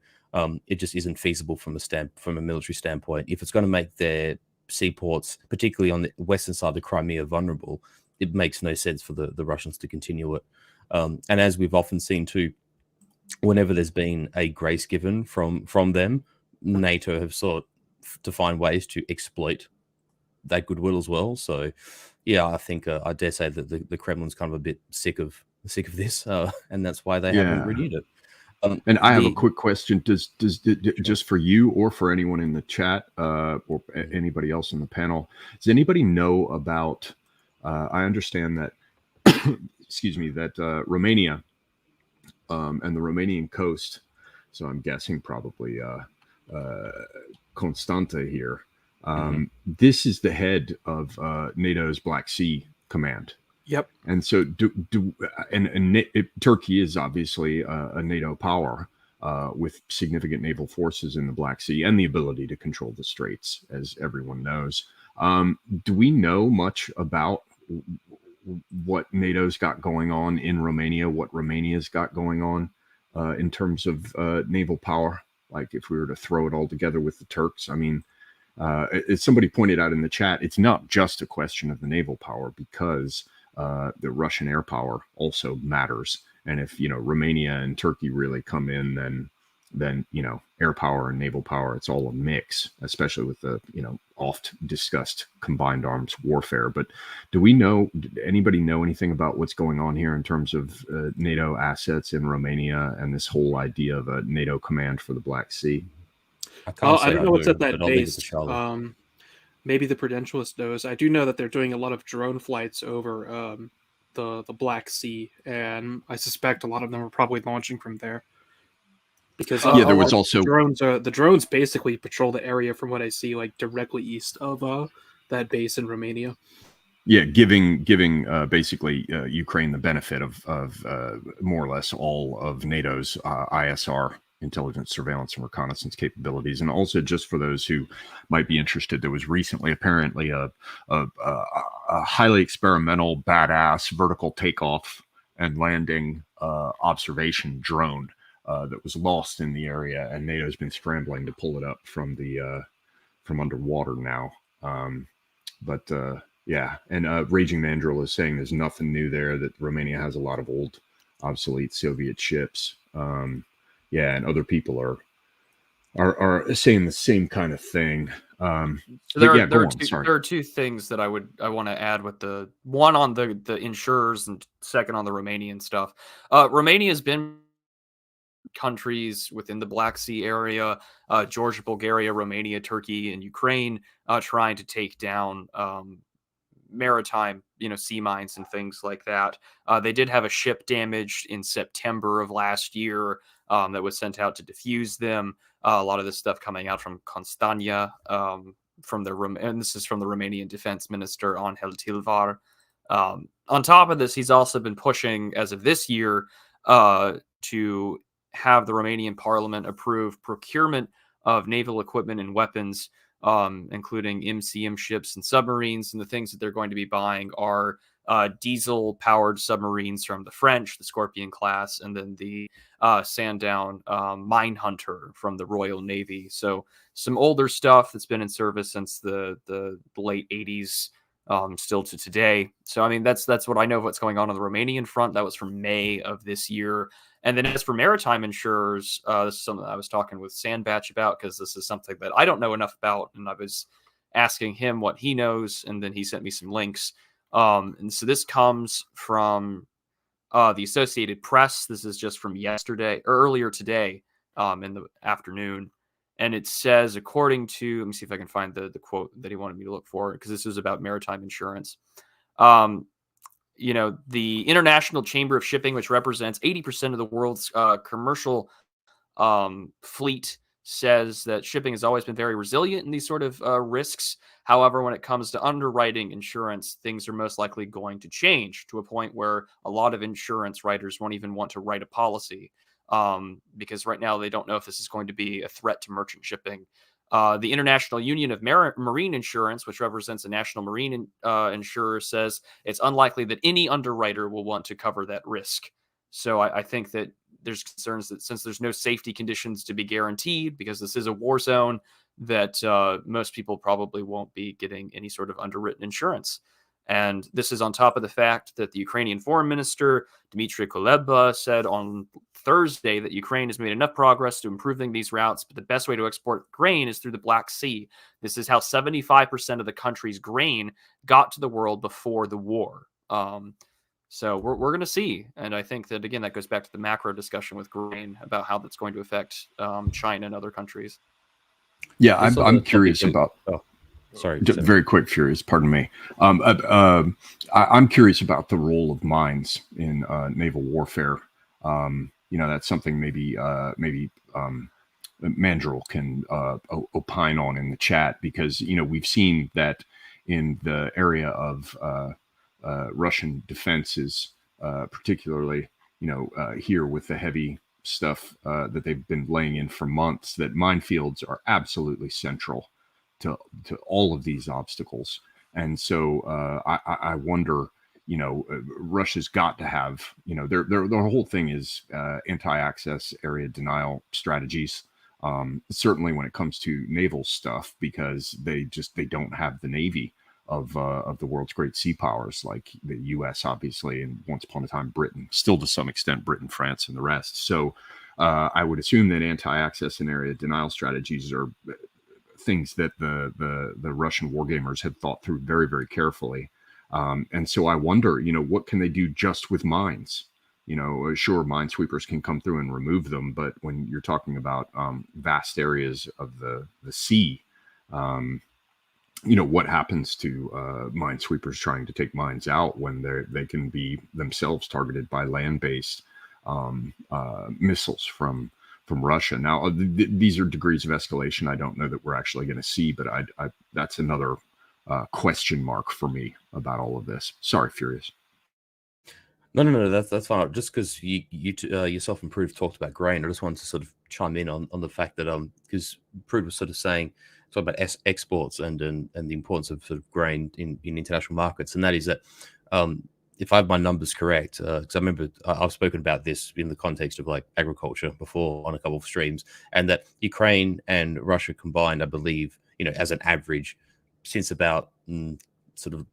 it just isn't feasible from a military standpoint. If it's going to make their seaports, particularly on the western side of the Crimea, vulnerable, it makes no sense for the Russians to continue it. And as we've often seen too, whenever there's been a grace given from them, NATO have sought to find ways to exploit that goodwill as well. So, yeah, I think I dare say that the Kremlin's kind of a bit sick of this, and that's why they haven't renewed it. And I have a quick question. Does just for you or for anyone in the chat or anybody else in the panel, does anybody know about? I understand that, excuse me, that Romania and the Romanian coast. So I'm guessing probably Constanta here. This is the head of NATO's Black Sea Command. Yep. And so Turkey is obviously a NATO power with significant naval forces in the Black Sea and the ability to control the straits, as everyone knows. Do we know much about what NATO's got going on in Romania, what Romania's got going on in terms of naval power? Like if we were to throw it all together with the Turks, I mean, as somebody pointed out in the chat, it's not just a question of the naval power, because the Russian air power also matters. And if, Romania and Turkey really come in, then, air power and naval power, it's all a mix, especially with the, oft discussed combined arms warfare. But anybody know anything about what's going on here in terms of NATO assets in Romania and this whole idea of a NATO command for the Black Sea? I don't know what's at that base. Maybe the Prudentialist knows. I do know that they're doing a lot of drone flights over the Black Sea, and I suspect a lot of them are probably launching from there. Because there was also the drones basically patrol the area, from what I see, like directly east of that base in Romania. Yeah, giving basically Ukraine the benefit of more or less all of NATO's ISR intelligence, surveillance, and reconnaissance capabilities. And also, just for those who might be interested, there was recently apparently a highly experimental, badass vertical takeoff and landing observation drone that was lost in the area, and NATO's been scrambling to pull it up from underwater now. Yeah, and Raging Mandrill is saying there's nothing new there, that Romania has a lot of old, obsolete Soviet ships. Yeah, and other people are saying the same kind of thing. So there Sorry. are two things that I want to add with the one on the insurers and second on the Romanian stuff. Romania has been countries within the Black Sea area, Georgia, Bulgaria, Romania, Turkey, and Ukraine, trying to take down maritime, sea mines and things like that. They did have a ship damaged in September of last year that was sent out to defuse them. A lot of this stuff coming out from Constania, and this is from the Romanian Defense Minister Angel Tilvar. On top of this, he's also been pushing, as of this year, to have the Romanian Parliament approve procurement of naval equipment and weapons, including MCM ships and submarines. And the things that they're going to be buying are diesel powered submarines from the French, the Scorpion class, and then the Sandown Mine Hunter from the Royal Navy. So some older stuff that's been in service since the late 80s, still to today. So, I mean, that's what I know of what's going on the Romanian front. That was from May of this year. And then as for maritime insurers, this is something I was talking with Sandbatch about, because this is something that I don't know enough about. And I was asking him what he knows, and then he sent me some links. And so this comes from the Associated Press. This is just from earlier today, in the afternoon. And it says, according to, let me see if I can find the quote that he wanted me to look for, because this was about maritime insurance. The International Chamber of Shipping, which represents 80% of the world's commercial fleet, says that shipping has always been very resilient in these sort of risks. However, when it comes to underwriting insurance, things are most likely going to change to a point where a lot of insurance writers won't even want to write a policy, because right now they don't know if this is going to be a threat to merchant shipping. The International Union of Marine Insurance, which represents a national marine insurer, says it's unlikely that any underwriter will want to cover that risk. So I think that there's concerns that since there's no safety conditions to be guaranteed, because this is a war zone, that most people probably won't be getting any sort of underwritten insurance. And this is on top of the fact that the Ukrainian foreign minister, Dmitry Kuleba, said on Thursday that Ukraine has made enough progress to improving these routes, but the best way to export grain is through the Black Sea. This is how 75% of the country's grain got to the world before the war. So we're going to see. And I think that, again, that goes back to the macro discussion with grain about how that's going to affect China and other countries. Yeah, I'm curious about... Sorry. Very quick, Furious. Pardon me. I'm curious about the role of mines in naval warfare. That's something maybe Mandrill can opine on in the chat, because we've seen that in the area of Russian defenses, particularly here with the heavy stuff that they've been laying in for months, that minefields are absolutely central to all of these obstacles. And so I wonder, Russia's got to have, their whole thing is anti-access area denial strategies. Certainly when it comes to naval stuff, because they don't have the Navy of the world's great sea powers, like the U.S. obviously, and once upon a time Britain, still to some extent Britain, France, and the rest. So I would assume that anti-access and area denial strategies are things that the Russian wargamers had thought through very, very carefully. And so I wonder, what can they do just with mines? Sure, Minesweepers can come through and remove them, but when you're talking about vast areas of the sea, what happens to Minesweepers trying to take mines out when they can be themselves targeted by land-based missiles from Russia? Now, these are degrees of escalation I don't know that we're actually going to see, but that's another question mark for me about all of this. Sorry, Furious. No, that's fine. Just because you yourself and Proof talked about grain, I just wanted to sort of chime in on the fact that because Prud was sort of talking about exports and the importance of sort of grain in international markets, and that is that if I have my numbers correct, because I remember I've spoken about this in the context of like agriculture before on a couple of streams, and that Ukraine and Russia combined, I believe, as an average, since about sort of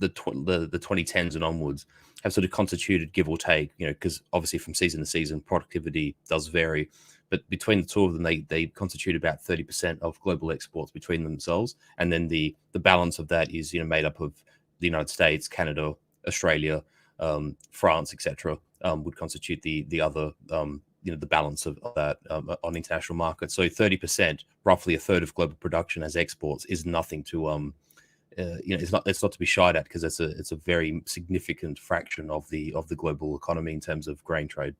the 2010s and onwards, have sort of constituted, give or take, because obviously from season to season, productivity does vary. But between the two of them, they constitute about 30% of global exports between themselves. And then the balance of that is, made up of the United States, Canada, Australia, France, etc., would constitute the other, the balance of that on international markets. So 30%, roughly a third of global production as exports, is nothing to it's not to be shied at, because it's a very significant fraction of the global economy in terms of grain trade.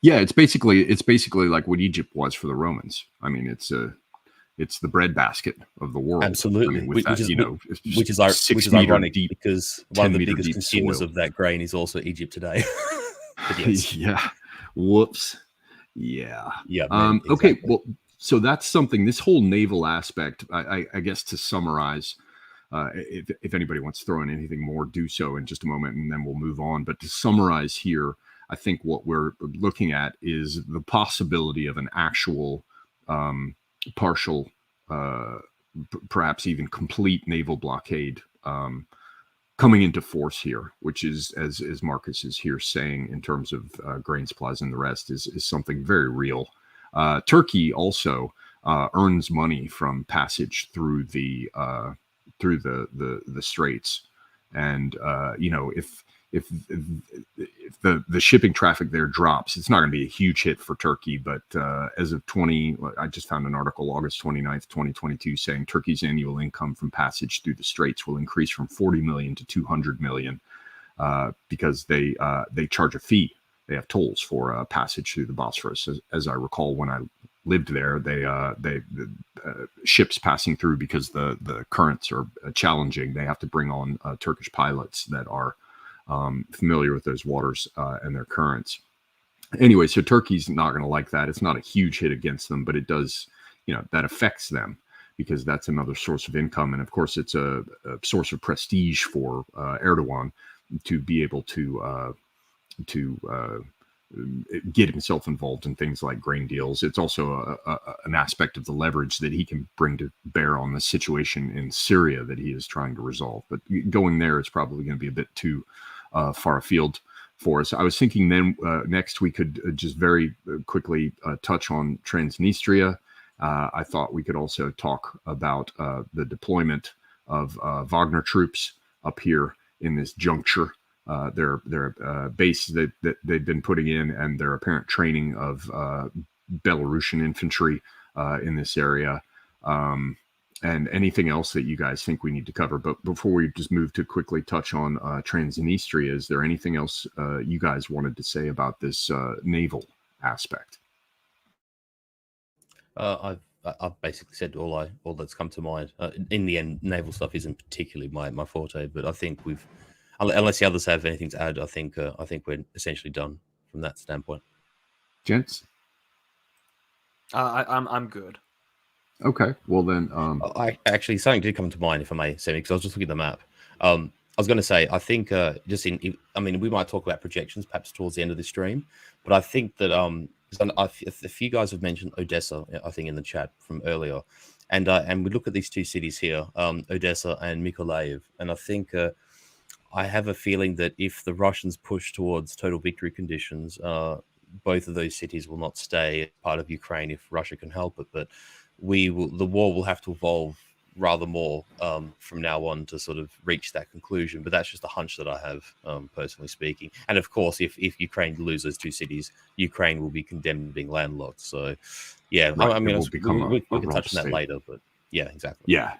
Yeah, it's basically like what Egypt was for the Romans. I mean, it's the breadbasket of the world. Absolutely, I mean, which is ironic deep, because one of the biggest consumers soil of that grain is also Egypt today. Yes. Yeah. Whoops. Yeah. Yeah. Exactly. Okay. Well, so that's something. This whole naval aspect, I guess, to summarize. If anybody wants to throw in anything more, do so in just a moment, and then we'll move on. But to summarize here, I think what we're looking at is the possibility of an actual partial, perhaps even complete naval blockade coming into force here, which is, as Marcus is here saying, in terms of grain supplies and the rest, is something very real. Turkey also earns money from passage through the straits, and if the shipping traffic there drops, it's not going to be a huge hit for Turkey. But as of I just found an article, August 29th, 2022, saying Turkey's annual income from passage through the straits will increase from 40 million to 200 million because they charge a fee. They have tolls for passage through the Bosphorus. As I recall, when I lived there, they ships passing through, because the currents are challenging, they have to bring on Turkish pilots that are familiar with those waters and their currents. Anyway, so Turkey's not going to like that. It's not a huge hit against them, but it does, that affects them, because that's another source of income. And of course, it's a source of prestige for Erdogan to be able to get himself involved in things like grain deals. It's also an aspect of the leverage that he can bring to bear on the situation in Syria that he is trying to resolve. But going there is probably going to be a bit too far afield for us. I was thinking then next we could just very quickly touch on Transnistria. I thought we could also talk about the deployment of Wagner troops up here in this juncture. Their base that they've been putting in, and their apparent training of Belarusian infantry in this area, and anything else that you guys think we need to cover. But before we just move to quickly touch on Transnistria, is there anything else you guys wanted to say about this naval aspect? I've basically said all that's come to mind. In the end, naval stuff isn't particularly my forte, but I think unless the others have anything to add, I think we're essentially done from that standpoint. Gents, I'm good. Okay, well then, I actually, something did come to mind, if I may say, because I was just looking at the map. I was going to say, I think we might talk about projections perhaps towards the end of the stream, but I think that a few guys have mentioned Odessa, I think, in the chat from earlier, and we look at these two cities here, Odessa and Mykolaiv, and I think I have a feeling that if the Russians push towards total victory conditions, both of those cities will not stay part of Ukraine if Russia can help it, but the war will have to evolve rather more from now on to sort of reach that conclusion. But that's just a hunch that I have, personally speaking. And of course, if Ukraine loses those two cities, Ukraine will be condemned to being landlocked. So, yeah, right. We can touch on that later, but yeah, exactly. Yeah.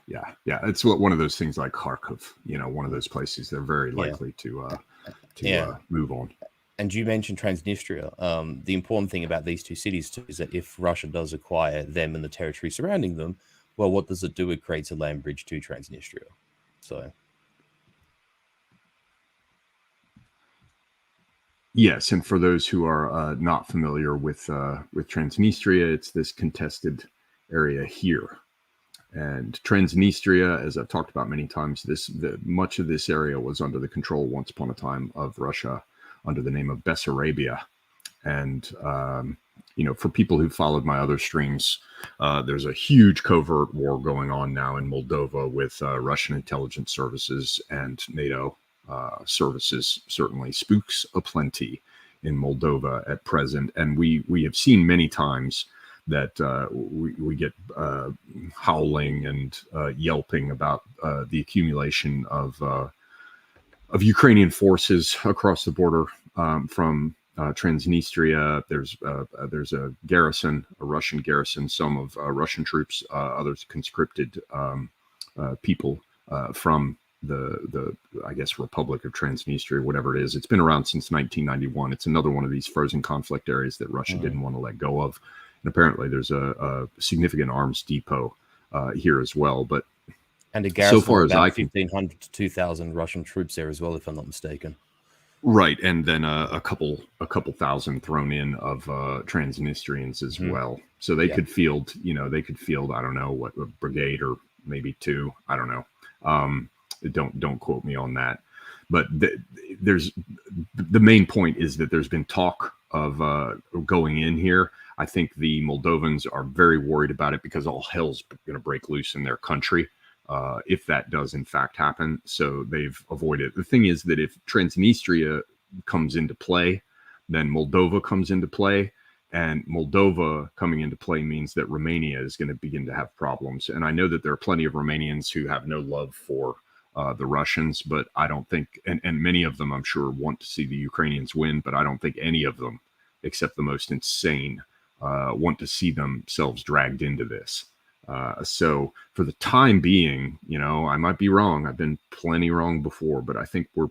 It's one of those things like Kharkov, one of those places they're very likely to move on. And you mentioned Transnistria. The important thing about these two cities too is that if Russia does acquire them and the territory surrounding them, well, what does it do? It creates a land bridge to Transnistria. So, Yes, and for those who are not familiar with Transnistria, it's this contested area here. And Transnistria, as I've talked about many times, much of this area was under the control once upon a time of Russia under the name of Bessarabia. And for people who followed my other streams, there's a huge covert war going on now in Moldova with Russian intelligence services and NATO services. Certainly spooks aplenty in Moldova at present. And we have seen many times that we get howling and yelping about the accumulation of Ukrainian forces across the border from Transnistria. There's a garrison, a Russian garrison, some of Russian troops, others conscripted people from the I guess Republic of Transnistria, whatever it is. It's been around since 1991. It's another one of these frozen conflict areas that Russia didn't want to let go of. And apparently there's a significant arms depot here as well. But and a garrison so far of as I about can, 1,500 to 2,000 Russian troops there as well, if I'm not mistaken. Right, and then a couple thousand thrown in of Transnistrians as well. So they could field, I don't know what, a brigade or maybe two. I don't know. Don't quote me on that. But there's the main point is that there's been talk of going in here. I think the Moldovans are very worried about it because all hell's going to break loose in their country if that does in fact happen. So they've avoided. The thing is that if Transnistria comes into play, then Moldova comes into play. And Moldova coming into play means that Romania is going to begin to have problems. And I know that there are plenty of Romanians who have no love for the Russians, but I don't think, and many of them I'm sure want to see the Ukrainians win, but I don't think any of them, except the most insane, want to see themselves dragged into this. So for the time being, I might be wrong. I've been plenty wrong before, but I think we're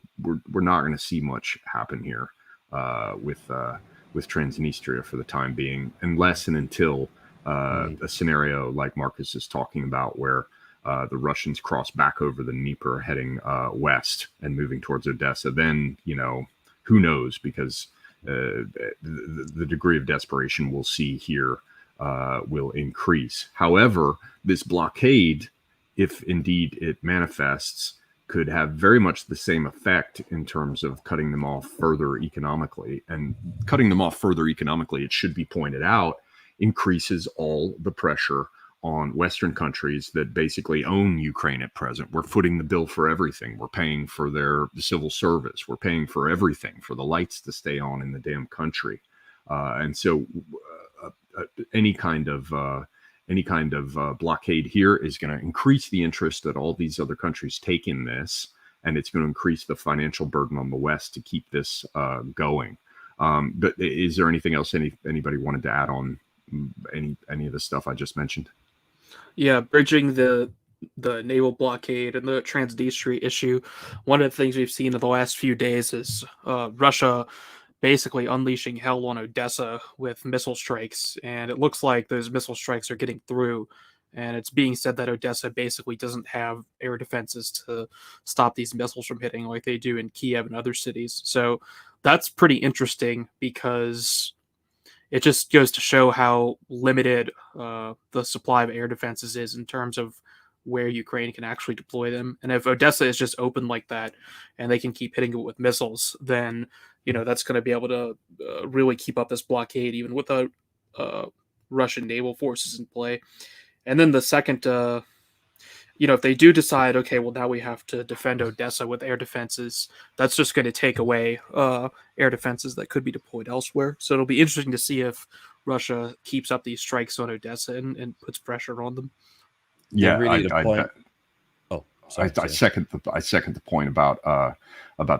not going to see much happen here with Transnistria for the time being, unless and until a scenario like Marcus is talking about, where the Russians cross back over the Dnieper, heading west and moving towards Odessa. Then who knows? Because the degree of desperation we'll see here will increase. However, this blockade, if indeed it manifests, could have very much the same effect in terms of cutting them off further economically. And cutting them off further economically, it should be pointed out, increases all the pressure on Western countries that basically own Ukraine at present. We're footing the bill for everything. We're paying for their civil service. We're paying for everything, for the lights to stay on in the damn country. And so any kind of blockade here is going to increase the interest that all these other countries take in this, and it's going to increase the financial burden on the West to keep this going. But is there anything else anybody wanted to add on any of the stuff I just mentioned? Yeah, bridging the naval blockade and the Transnistria issue. One of the things we've seen in the last few days is Russia basically unleashing hell on Odessa with missile strikes, and it looks like those missile strikes are getting through. And it's being said that Odessa basically doesn't have air defenses to stop these missiles from hitting like they do in Kiev and other cities. So that's pretty interesting, because it just goes to show how limited the supply of air defenses is in terms of where Ukraine can actually deploy them. And if Odessa is just open like that and they can keep hitting it with missiles, then that's going to be able to really keep up this blockade even without Russian naval forces in play. And then the second, if they do decide, okay, well, now we have to defend Odessa with air defenses, that's just going to take away air defenses that could be deployed elsewhere. So it'll be interesting to see if Russia keeps up these strikes on Odessa and puts pressure on them. Yeah, really I second the point about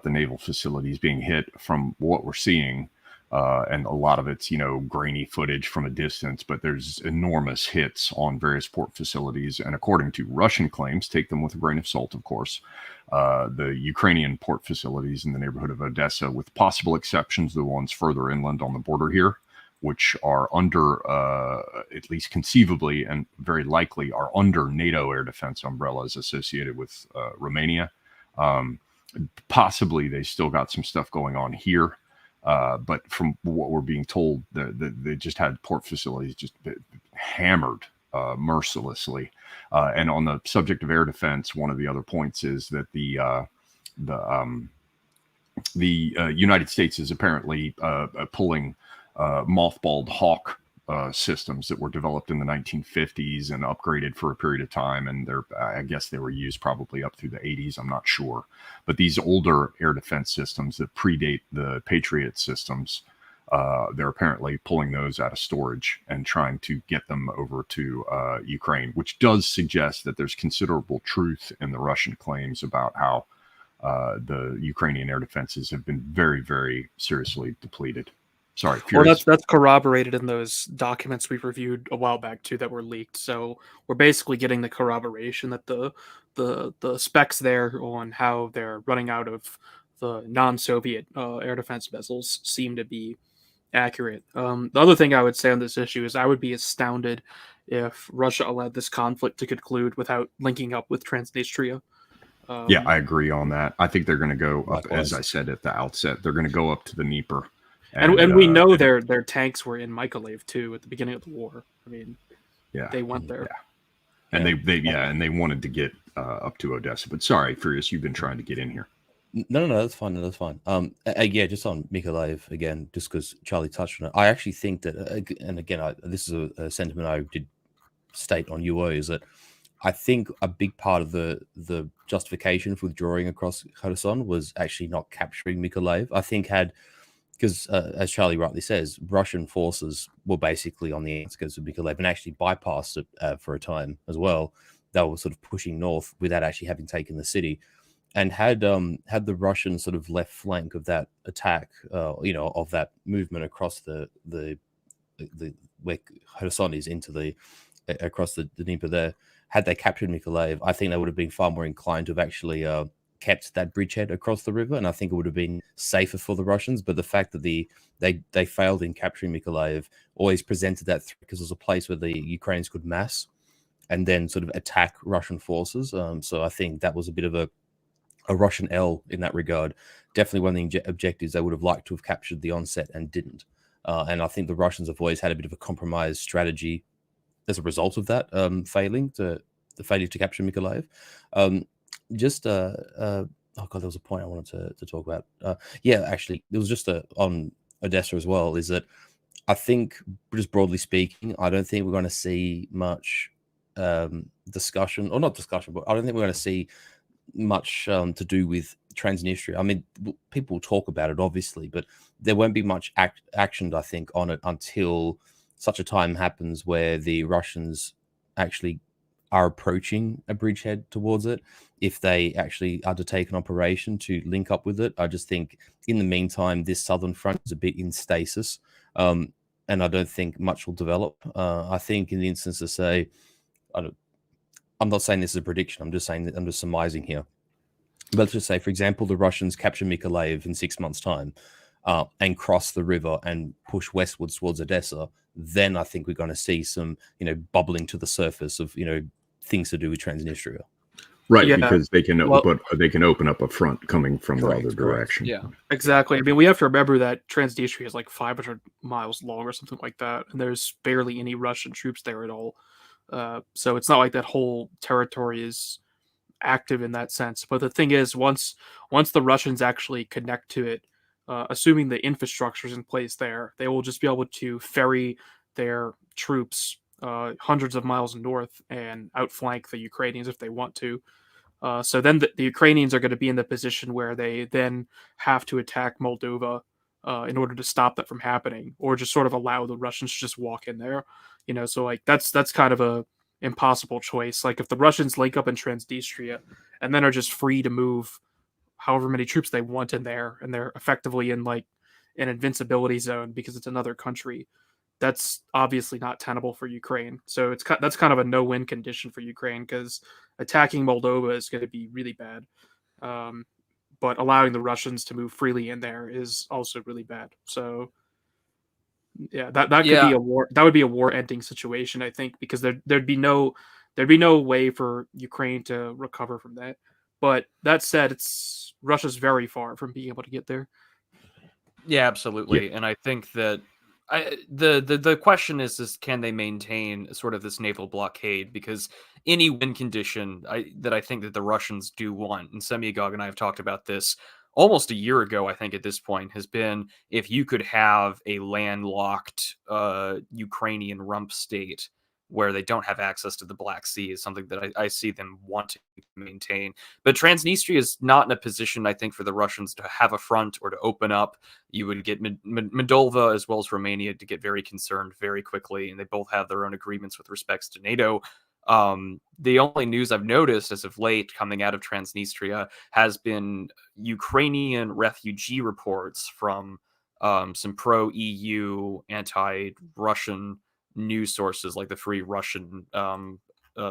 the naval facilities being hit. From what we're seeing, and a lot of it's grainy footage from a distance, but there's enormous hits on various port facilities. And according to Russian claims, take them with a grain of salt, of course, the Ukrainian port facilities in the neighborhood of Odessa, with possible exceptions, the ones further inland on the border here, which are under, at least conceivably and very likely, are under NATO air defense umbrellas associated with Romania. Possibly they still got some stuff going on here. But from what we're being told, they just had port facilities just hammered mercilessly. And on the subject of air defense, one of the other points is that the United States is apparently pulling mothballed Hawk systems that were developed in the 1950s and upgraded for a period of time, and I guess they were used probably up through the 80s. I'm not sure, but these older air defense systems that predate the Patriot systems, they're apparently pulling those out of storage and trying to get them over to Ukraine, which does suggest that there's considerable truth in the Russian claims about how the Ukrainian air defenses have been very, very seriously depleted. Sorry, Furious. Well, that's corroborated in those documents we reviewed a while back too that were leaked. So we're basically getting the corroboration that the specs there on how they're running out of the non-Soviet air defense vessels seem to be accurate. The other thing I would say on this issue is I would be astounded if Russia allowed this conflict to conclude without linking up with Transnistria. Yeah, I agree on that. I think they're going to go up, as I said at the outset, they're going to go up to the Dnieper. And we know their tanks were in Mykolaiv too at the beginning of the war. I mean, yeah, they went there. Yeah. And they wanted to get up to Odessa. But sorry, Furious, you've been trying to get in here. No, that's fine. That's fine. Yeah, just on Mykolaiv again, just because Charlie touched on it. I actually think that, and again, this is a sentiment I did state on UO, is that I think a big part of the justification for withdrawing across Kherson was actually not capturing Mykolaiv. I think because as Charlie rightly says, Russian forces were basically on the outskirts of Mykolaiv and actually bypassed it for a time as well. They were sort of pushing north without actually having taken the city. And had the Russian sort of left flank of that attack, of that movement across the where Kherson is across the Dnieper there, had they captured Mykolaiv, I think they would have been far more inclined to have actually kept that bridgehead across the river, and I think it would have been safer for the Russians. But the fact that they failed in capturing Mykolaiv always presented that threat because it was a place where the Ukrainians could mass and then sort of attack Russian forces. So I think that was a bit of a Russian L in that regard. Definitely one of the objectives they would have liked to have captured the onset and didn't. And I think the Russians have always had a bit of a compromised strategy as a result of that, failure to capture Mykolaiv. Oh god, there was a point I wanted to talk about. Actually, there was just on Odessa as well. Is that I think, just broadly speaking, I don't think we're going to see much discussion, or not discussion, but I don't think we're going to see much to do with Transnistria. I mean, people talk about it, obviously, but there won't be much action, I think, on it until such a time happens where the Russians actually are approaching a bridgehead towards it. If they actually undertake an operation to link up with it, I just think in the meantime, this southern front is a bit in stasis, and I don't think much will develop. I think in the instance of, say, I'm not saying this is a prediction. I'm just saying that I'm just surmising here. But let's just say, for example, the Russians capture Mykolaiv in 6 months' time and cross the river and push westwards towards Odessa. Then I think we're going to see some, bubbling to the surface of, things to do with Transnistria. Right, yeah. Because they can open up a front coming from the other direction. Yeah, exactly. I mean, we have to remember that Transnistria is like 500 miles long or something like that, and there's barely any Russian troops there at all. So it's not like that whole territory is active in that sense. But the thing is, once the Russians actually connect to it, assuming the infrastructure is in place there, they will just be able to ferry their troops hundreds of miles north and outflank the Ukrainians if they want to. So then the Ukrainians are going to be in the position where they then have to attack Moldova in order to stop that from happening, or just sort of allow the Russians to just walk in there. So like that's kind of a impossible choice. Like if the Russians link up in Transnistria and then are just free to move however many troops they want in there, and they're effectively in like an invincibility zone because it's another country, that's obviously not tenable for Ukraine. So that's kind of a no-win condition for Ukraine, because attacking Moldova is going to be really bad. But allowing the Russians to move freely in there is also really bad. So yeah, that could be a war. That would be a war-ending situation, I think, because there'd be no way for Ukraine to recover from that. But that said, Russia's very far from being able to get there. Yeah, absolutely. And I think that the question is can they maintain sort of this naval blockade? Because any win condition that I think that the Russians do want, and Semyagog and I have talked about this almost a year ago, I think at this point, has been if you could have a landlocked Ukrainian rump state where they don't have access to the Black Sea is something that I see them wanting to maintain. But Transnistria is not in a position, I think, for the Russians to have a front or to open up. You would get Moldova as well as Romania to get very concerned very quickly, and they both have their own agreements with respects to NATO. The only news I've noticed as of late coming out of Transnistria has been Ukrainian refugee reports from some pro-EU, anti-Russian news sources like the Free Russian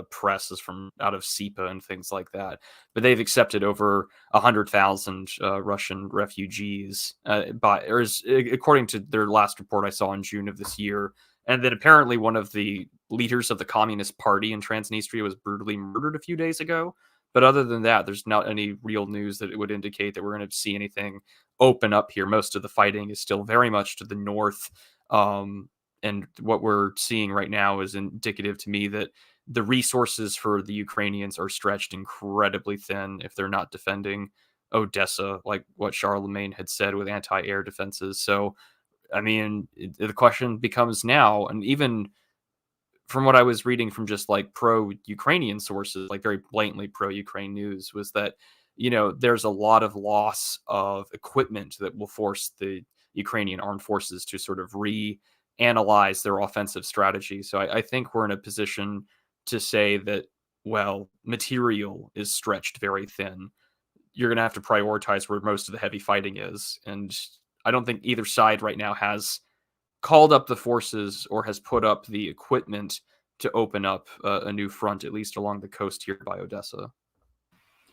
press is from out of SIPA and things like that. But they've accepted over 100,000 Russian refugees, according to their last report I saw in June of this year. And then apparently one of the leaders of the Communist Party in Transnistria was brutally murdered a few days ago. But other than that, there's not any real news that it would indicate that we're going to see anything open up here. Most of the fighting is still very much to the north. And what we're seeing right now is indicative to me that the resources for the Ukrainians are stretched incredibly thin if they're not defending Odessa, like what Charlemagne had said with anti-air defenses. So, I mean, the question becomes now, and even from what I was reading from just like pro-Ukrainian sources, like very blatantly pro-Ukraine news, was that, there's a lot of loss of equipment that will force the Ukrainian armed forces to sort of reanalyze their offensive strategy. So I think we're in a position to say that, well, material is stretched very thin. You're going to have to prioritize where most of the heavy fighting is. And I don't think either side right now has called up the forces or has put up the equipment to open up a new front, at least along the coast here by Odessa.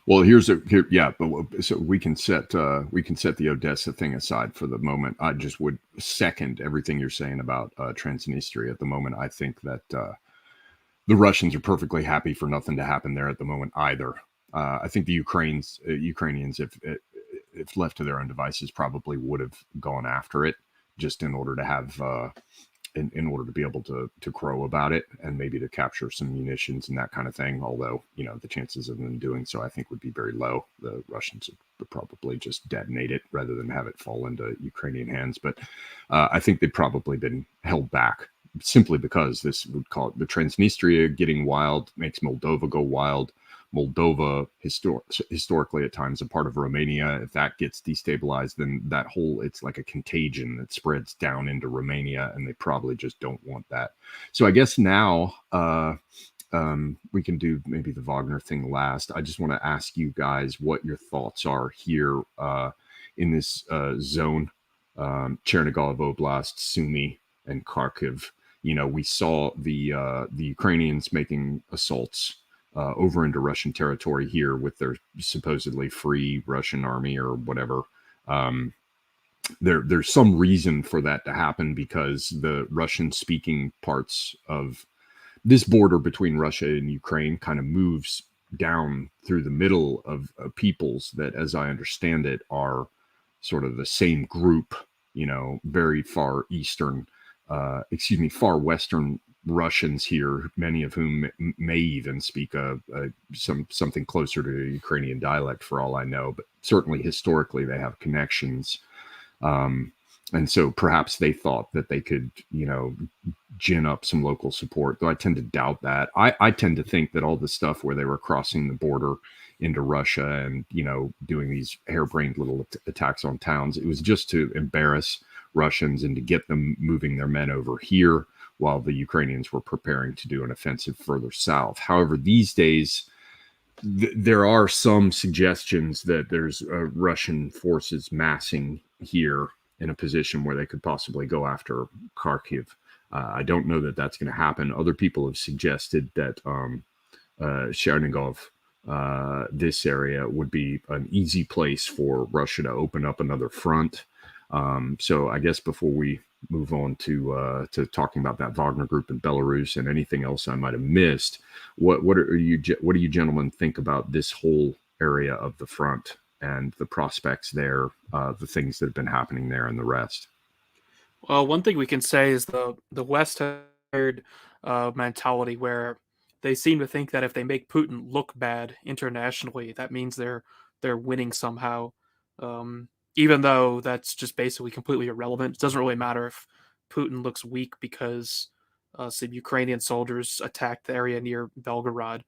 Well, but so we can set the Odessa thing aside for the moment. I just would second everything you're saying about Transnistria at the moment. I think that the Russians are perfectly happy for nothing to happen there at the moment either. I think the Ukrainians, if left to their own devices, probably would have gone after it just in order to have, in order to be able to crow about it and maybe to capture some munitions and that kind of thing. Although, the chances of them doing so, I think, would be very low. The Russians would probably just detonate it rather than have it fall into Ukrainian hands. But I think they've probably been held back simply because this would call it the Transnistria getting wild makes Moldova go wild. Moldova historically at times a part of Romania. If that gets destabilized, then it's like a contagion that spreads down into Romania, and they probably just don't want that. So I guess now we can do maybe the Wagner thing last. I just want to ask you guys what your thoughts are here in this zone, Chernigov Oblast, Sumy, and Kharkiv. We saw the Ukrainians making assaults over into Russian territory here with their supposedly free Russian army or whatever. There's some reason for that to happen because the Russian-speaking parts of this border between Russia and Ukraine kind of moves down through the middle of peoples that, as I understand it, are sort of the same group, very far western Russians here, many of whom may even speak something closer to Ukrainian dialect for all I know, but certainly historically they have connections. And so perhaps they thought that they could, gin up some local support, though I tend to doubt that. I tend to think that all the stuff where they were crossing the border into Russia and, doing these harebrained little attacks on towns, it was just to embarrass Russians and to get them moving their men over here while the Ukrainians were preparing to do an offensive further south. However, these days, there are some suggestions that there's Russian forces massing here in a position where they could possibly go after Kharkiv. I don't know that that's going to happen. Other people have suggested that Chernigov, this area, would be an easy place for Russia to open up another front. So I guess before we move on to talking about that Wagner group in Belarus and anything else I might have missed, what do you gentlemen think about this whole area of the front? and the prospects there, the things that have been happening there, and the rest. Well, one thing we can say is the West had mentality where they seem to think that if they make Putin look bad internationally, that means they're winning somehow. Even though that's just basically completely irrelevant. It doesn't really matter if Putin looks weak because some Ukrainian soldiers attacked the area near Belgorod.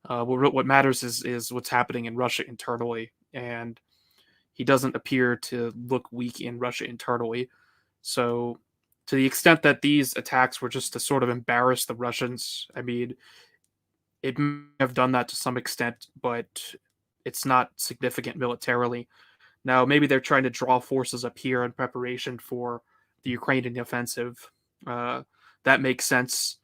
What matters is what's happening in Russia internally, and he doesn't appear to look weak in Russia internally. So, to the extent that these attacks were just to sort of embarrass the Russians, I mean, it may have done that to some extent, but it's not significant militarily. Now, maybe they're trying to draw forces up here in preparation for the Ukrainian offensive. That makes sense.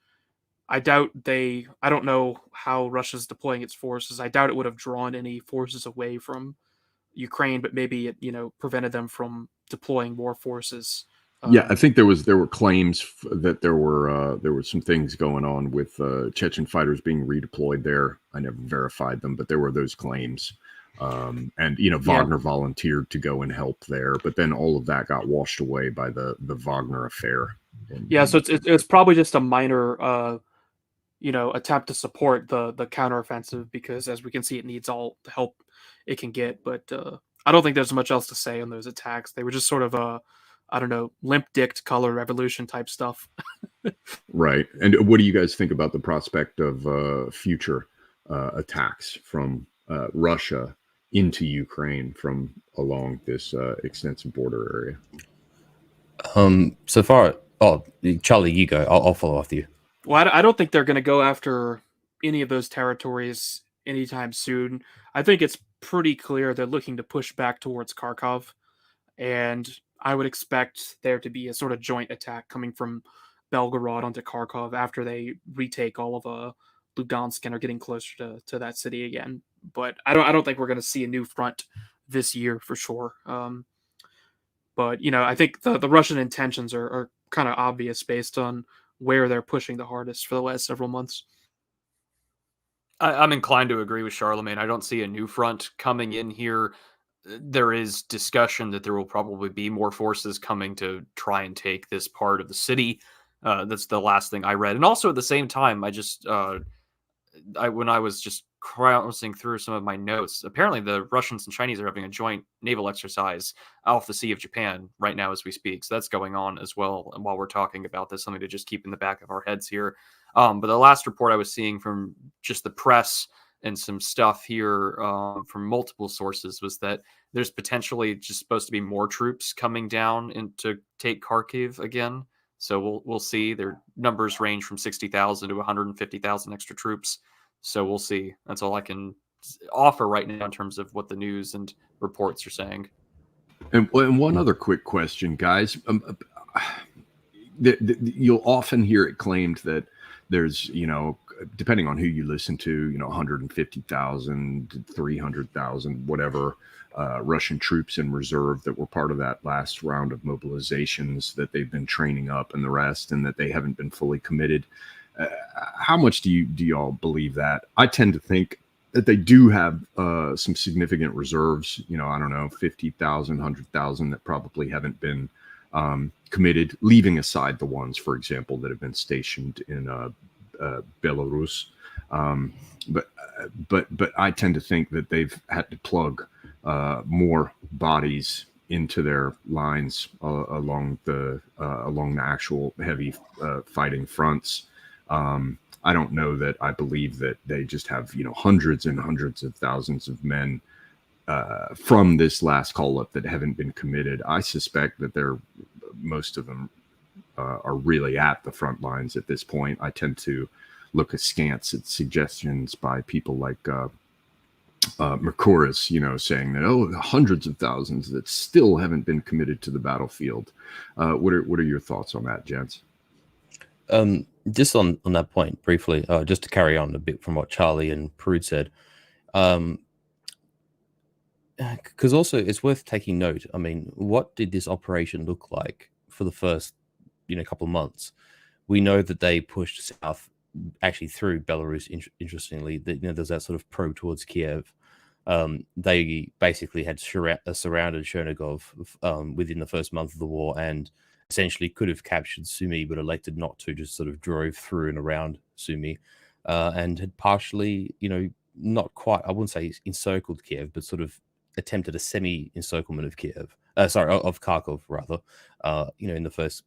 I don't know how Russia's deploying its forces. I doubt it would have drawn any forces away from Ukraine, but maybe it, prevented them from deploying more forces. Yeah, I think there were claims that there were some things going on with Chechen fighters being redeployed there. I never verified them, but there were those claims. And Wagner volunteered to go and help there, but then all of that got washed away by the Wagner affair. So it's probably just a minor attempt to support the counteroffensive, because as we can see, it needs all the help it can get. But I don't think there's much else to say on those attacks. They were just sort of limp-dicked color revolution type stuff. Right. And what do you guys think about the prospect of future attacks from Russia into Ukraine from along this extensive border area? So far, Charlie, you go. I'll follow after you. Well, I don't think they're going to go after any of those territories anytime soon. I think it's pretty clear they're looking to push back towards Kharkov, and I would expect there to be a sort of joint attack coming from Belgorod onto Kharkov after they retake all of Lugansk and are getting closer to that city again. But I don't think we're going to see a new front this year for sure. But I think the Russian intentions are kind of obvious based on where they're pushing the hardest for the last several months. I'm inclined to agree with Charlemagne. I don't see a new front coming in here. There is discussion that there will probably be more forces coming to try and take this part of the city. That's the last thing I read. And also at the same time, when I was just browsing through some of my notes, apparently the Russians and Chinese are having a joint naval exercise off the Sea of Japan right now as we speak. So that's going on as well. And while we're talking about this, something to just keep in the back of our heads here. But the last report I was seeing from just the press and some stuff here from multiple sources was that there's potentially just supposed to be more troops coming down to take Kharkiv again. So we'll see. Their numbers range from 60,000 to 150,000 extra troops. So we'll see. That's all I can offer right now in terms of what the news and reports are saying. And one other quick question, guys. You'll often hear it claimed that there's, depending on who you listen to, 150,000, 300,000, whatever, Russian troops in reserve that were part of that last round of mobilizations that they've been training up and the rest, and that they haven't been fully committed. How much do y'all believe that? I tend to think that they do have some significant reserves, I don't know, 50,000, 100,000 that probably haven't been committed, leaving aside the ones, for example, that have been stationed in Belarus. But I tend to think that they've had to plug more bodies into their lines along the actual heavy fighting fronts. I don't know that I believe that they just have, hundreds and hundreds of thousands of men from this last call up that haven't been committed. I suspect that most of them are really at the front lines at this point. I tend to look askance at suggestions by people like Mercouris, saying that, hundreds of thousands that still haven't been committed to the battlefield. What are your thoughts on that, gents? Just on that point briefly, just to carry on a bit from what Charlie and Prude said, because also it's worth taking note. I mean, what did this operation look like for the first, couple of months? We know that they pushed south, actually through Belarus. Interestingly, that there's that sort of probe towards Kiev. They basically had surrounded Chernigov within the first month of the war, and essentially could have captured Sumy, but elected not to, just sort of drove through and around Sumy, and had partially, not quite, I wouldn't say encircled Kiev, but sort of attempted a semi-encirclement of Kiev, of Kharkov, rather, in the first,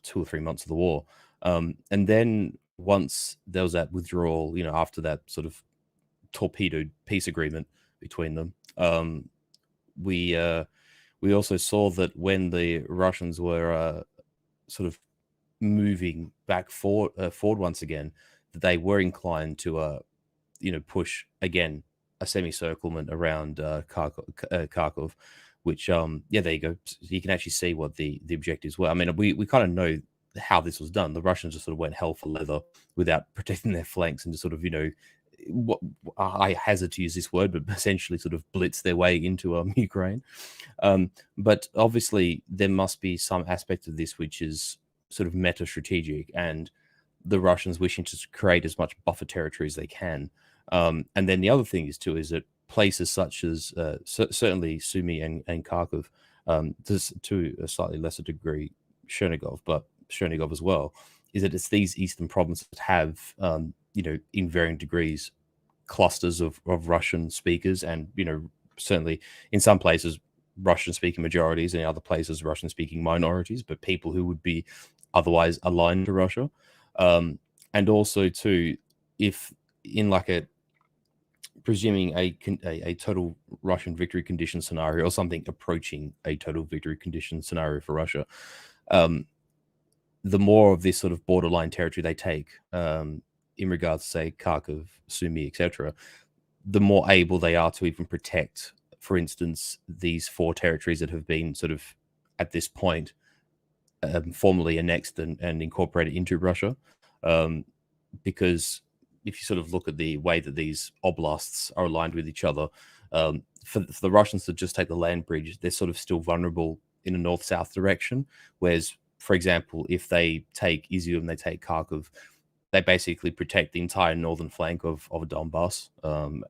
2 or 3 months of the war. And then once there was that withdrawal, after that sort of torpedoed peace agreement between them, we also saw that when the Russians were sort of moving back forward once again, that they were inclined to push again a semicirclement around Kharkov, which there you go. So you can actually see what the objectives were. I mean, we kind of know how this was done. The Russians just sort of went hell for leather without protecting their flanks, and just sort of what I hazard to use this word, but essentially sort of blitz their way into Ukraine. But obviously there must be some aspect of this which is sort of meta strategic, and the Russians wishing to create as much buffer territory as they can. And then the other thing is that places such as certainly Sumy and Kharkov, to a slightly lesser degree Chernigov as well, is that it's these eastern provinces that have in varying degrees clusters of Russian speakers, and certainly in some places Russian speaking majorities, and in other places Russian speaking minorities, but people who would be otherwise aligned to Russia. And also too, if in like presuming a total Russian victory condition scenario, or something approaching a total victory condition scenario for Russia, the more of this sort of borderline territory they take, in regards to, say, Kharkov, Sumy, etc., the more able they are to even protect, for instance, these 4 territories that have been sort of, at this point, formally annexed and incorporated into Russia. Because if you sort of look at the way that these oblasts are aligned with each other, for the Russians to just take the land bridge, they're sort of still vulnerable in a north-south direction. Whereas, for example, if they take Izium, they take Kharkov, they basically protect the entire northern flank of Donbass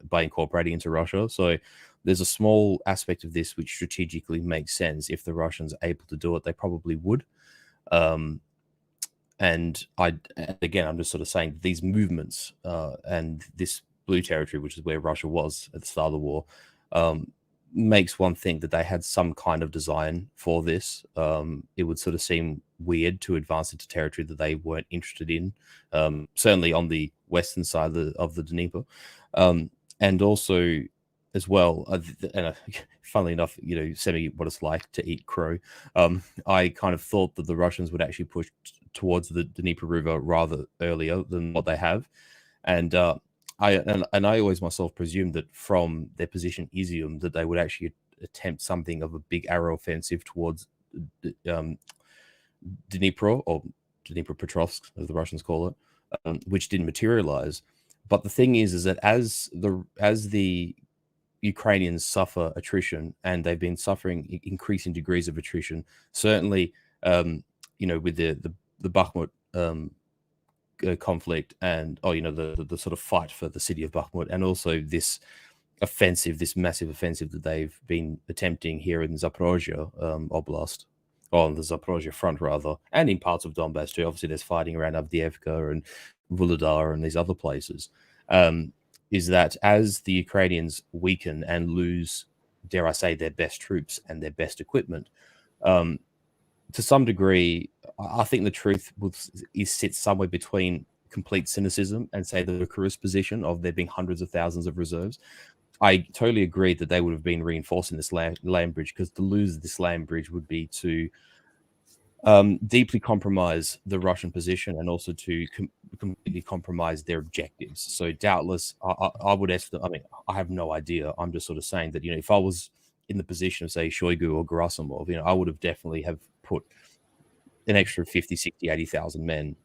by incorporating into Russia. So there's a small aspect of this which strategically makes sense. If the Russians are able to do it, they probably would. And I'm just sort of saying these movements and this blue territory, which is where Russia was at the start of the war, makes one think that they had some kind of design for this. It would sort of seem weird to advance into territory that they weren't interested in, certainly on the western side of the Dnieper. And also as well, funnily enough, semi what it's like to eat crow. I kind of thought that the Russians would actually push towards the Dnieper River rather earlier than what they have. And I always myself presumed that from their position Izium that they would actually attempt something of a big arrow offensive towards Dnipro, or Dnipropetrovsk as the Russians call it, which didn't materialize. But the thing is that as the Ukrainians suffer attrition, and they've been suffering increasing degrees of attrition, certainly with the Bakhmut conflict, and the sort of fight for the city of Bakhmut, and also this massive offensive that they've been attempting here in Zaporozhye Oblast, or on the Zaporozhye front rather, and in parts of Donbass too. Obviously there's fighting around Avdiivka and Vuhledar and these other places. Is that as the Ukrainians weaken and lose, dare I say, their best troops and their best equipment, to some degree, I think the truth sits somewhere between complete cynicism and, say, the Kursk position of there being hundreds of thousands of reserves. I totally agree that they would have been reinforcing this land bridge, because to lose this land bridge would be to deeply compromise the Russian position, and also to completely compromise their objectives. So doubtless, I would estimate, I mean, I have no idea. I'm just sort of saying that, if I was in the position of, say, Shoigu or Gerasimov, I would have definitely have put an extra 50, 60, 80,000 men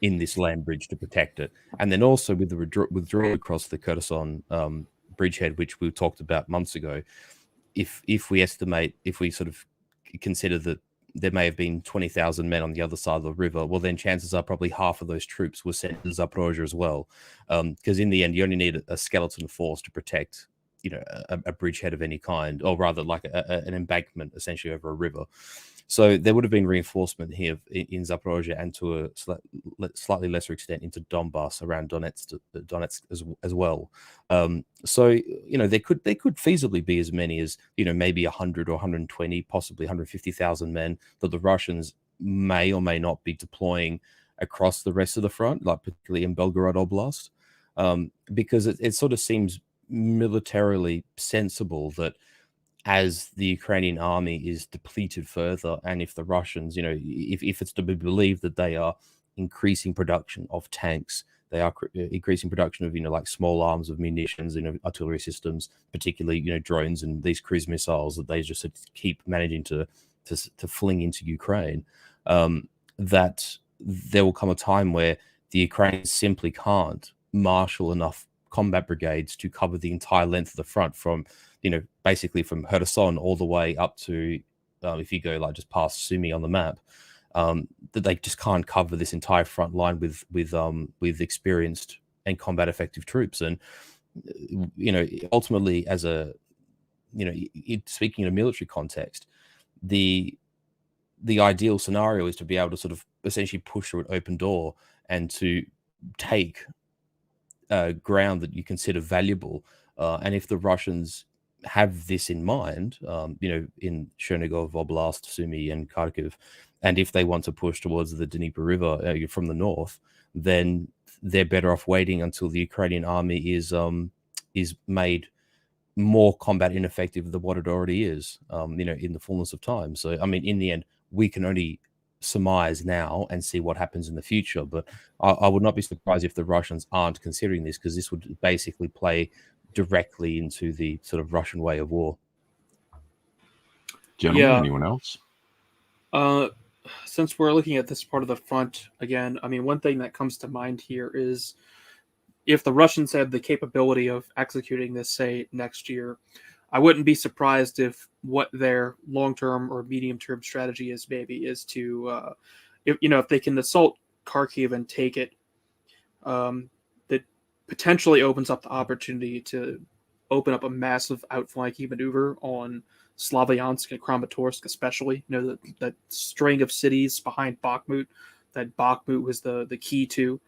in this land bridge to protect it. And then also with the withdrawal across the Kherson bridgehead, which we talked about months ago, if we sort of consider that there may have been 20,000 men on the other side of the river, well, then chances are probably half of those troops were sent to Zaporozhye as well. Because in the end, you only need a skeleton force to protect, a bridgehead of any kind, or rather like an embankment essentially over a river. So there would have been reinforcement here in Zaporozhye and to a slightly lesser extent into Donbass around Donetsk as well. So there could feasibly be as many as maybe 100 or 120, possibly 150,000 men that the Russians may or may not be deploying across the rest of the front, like particularly in Belgorod Oblast, because it sort of seems militarily sensible that as the Ukrainian army is depleted further, and if the Russians, if it's to be believed that they are increasing production of tanks, they are increasing production of, like small arms of munitions, artillery systems, particularly, drones and these cruise missiles that they just keep managing to fling into Ukraine, that there will come a time where the Ukrainians simply can't marshal enough combat brigades to cover the entire length of the front from, basically from Kherson all the way up to, if you go like just past Sumy on the map, that they just can't cover this entire front line with experienced and combat effective troops. And, ultimately as a, speaking in a military context, the ideal scenario is to be able to sort of essentially push through an open door and to take ground that you consider valuable. And if the Russians have this in mind, in Chernigov Oblast, Sumy, and Kharkiv, and if they want to push towards the Dnieper River from the north, then they're better off waiting until the Ukrainian army is made more combat ineffective than what it already is, in the fullness of time. So, I mean, in the end, we can only surmise now and see what happens in the future. But I would not be surprised if the Russians aren't considering this, because this would basically play directly into the sort of Russian way of war. Gentlemen, Yeah. anyone else? Since we're looking at this part of the front again, I mean, one thing that comes to mind here is if the Russians had the capability of executing this, say, next year, I wouldn't be surprised if what their long-term or medium-term strategy is maybe is to, if they can assault Kharkiv and take it, that potentially opens up the opportunity to open up a massive outflanking maneuver on Slavyansk and Kramatorsk, especially. That string of cities behind Bakhmut, that Bakhmut was the key to.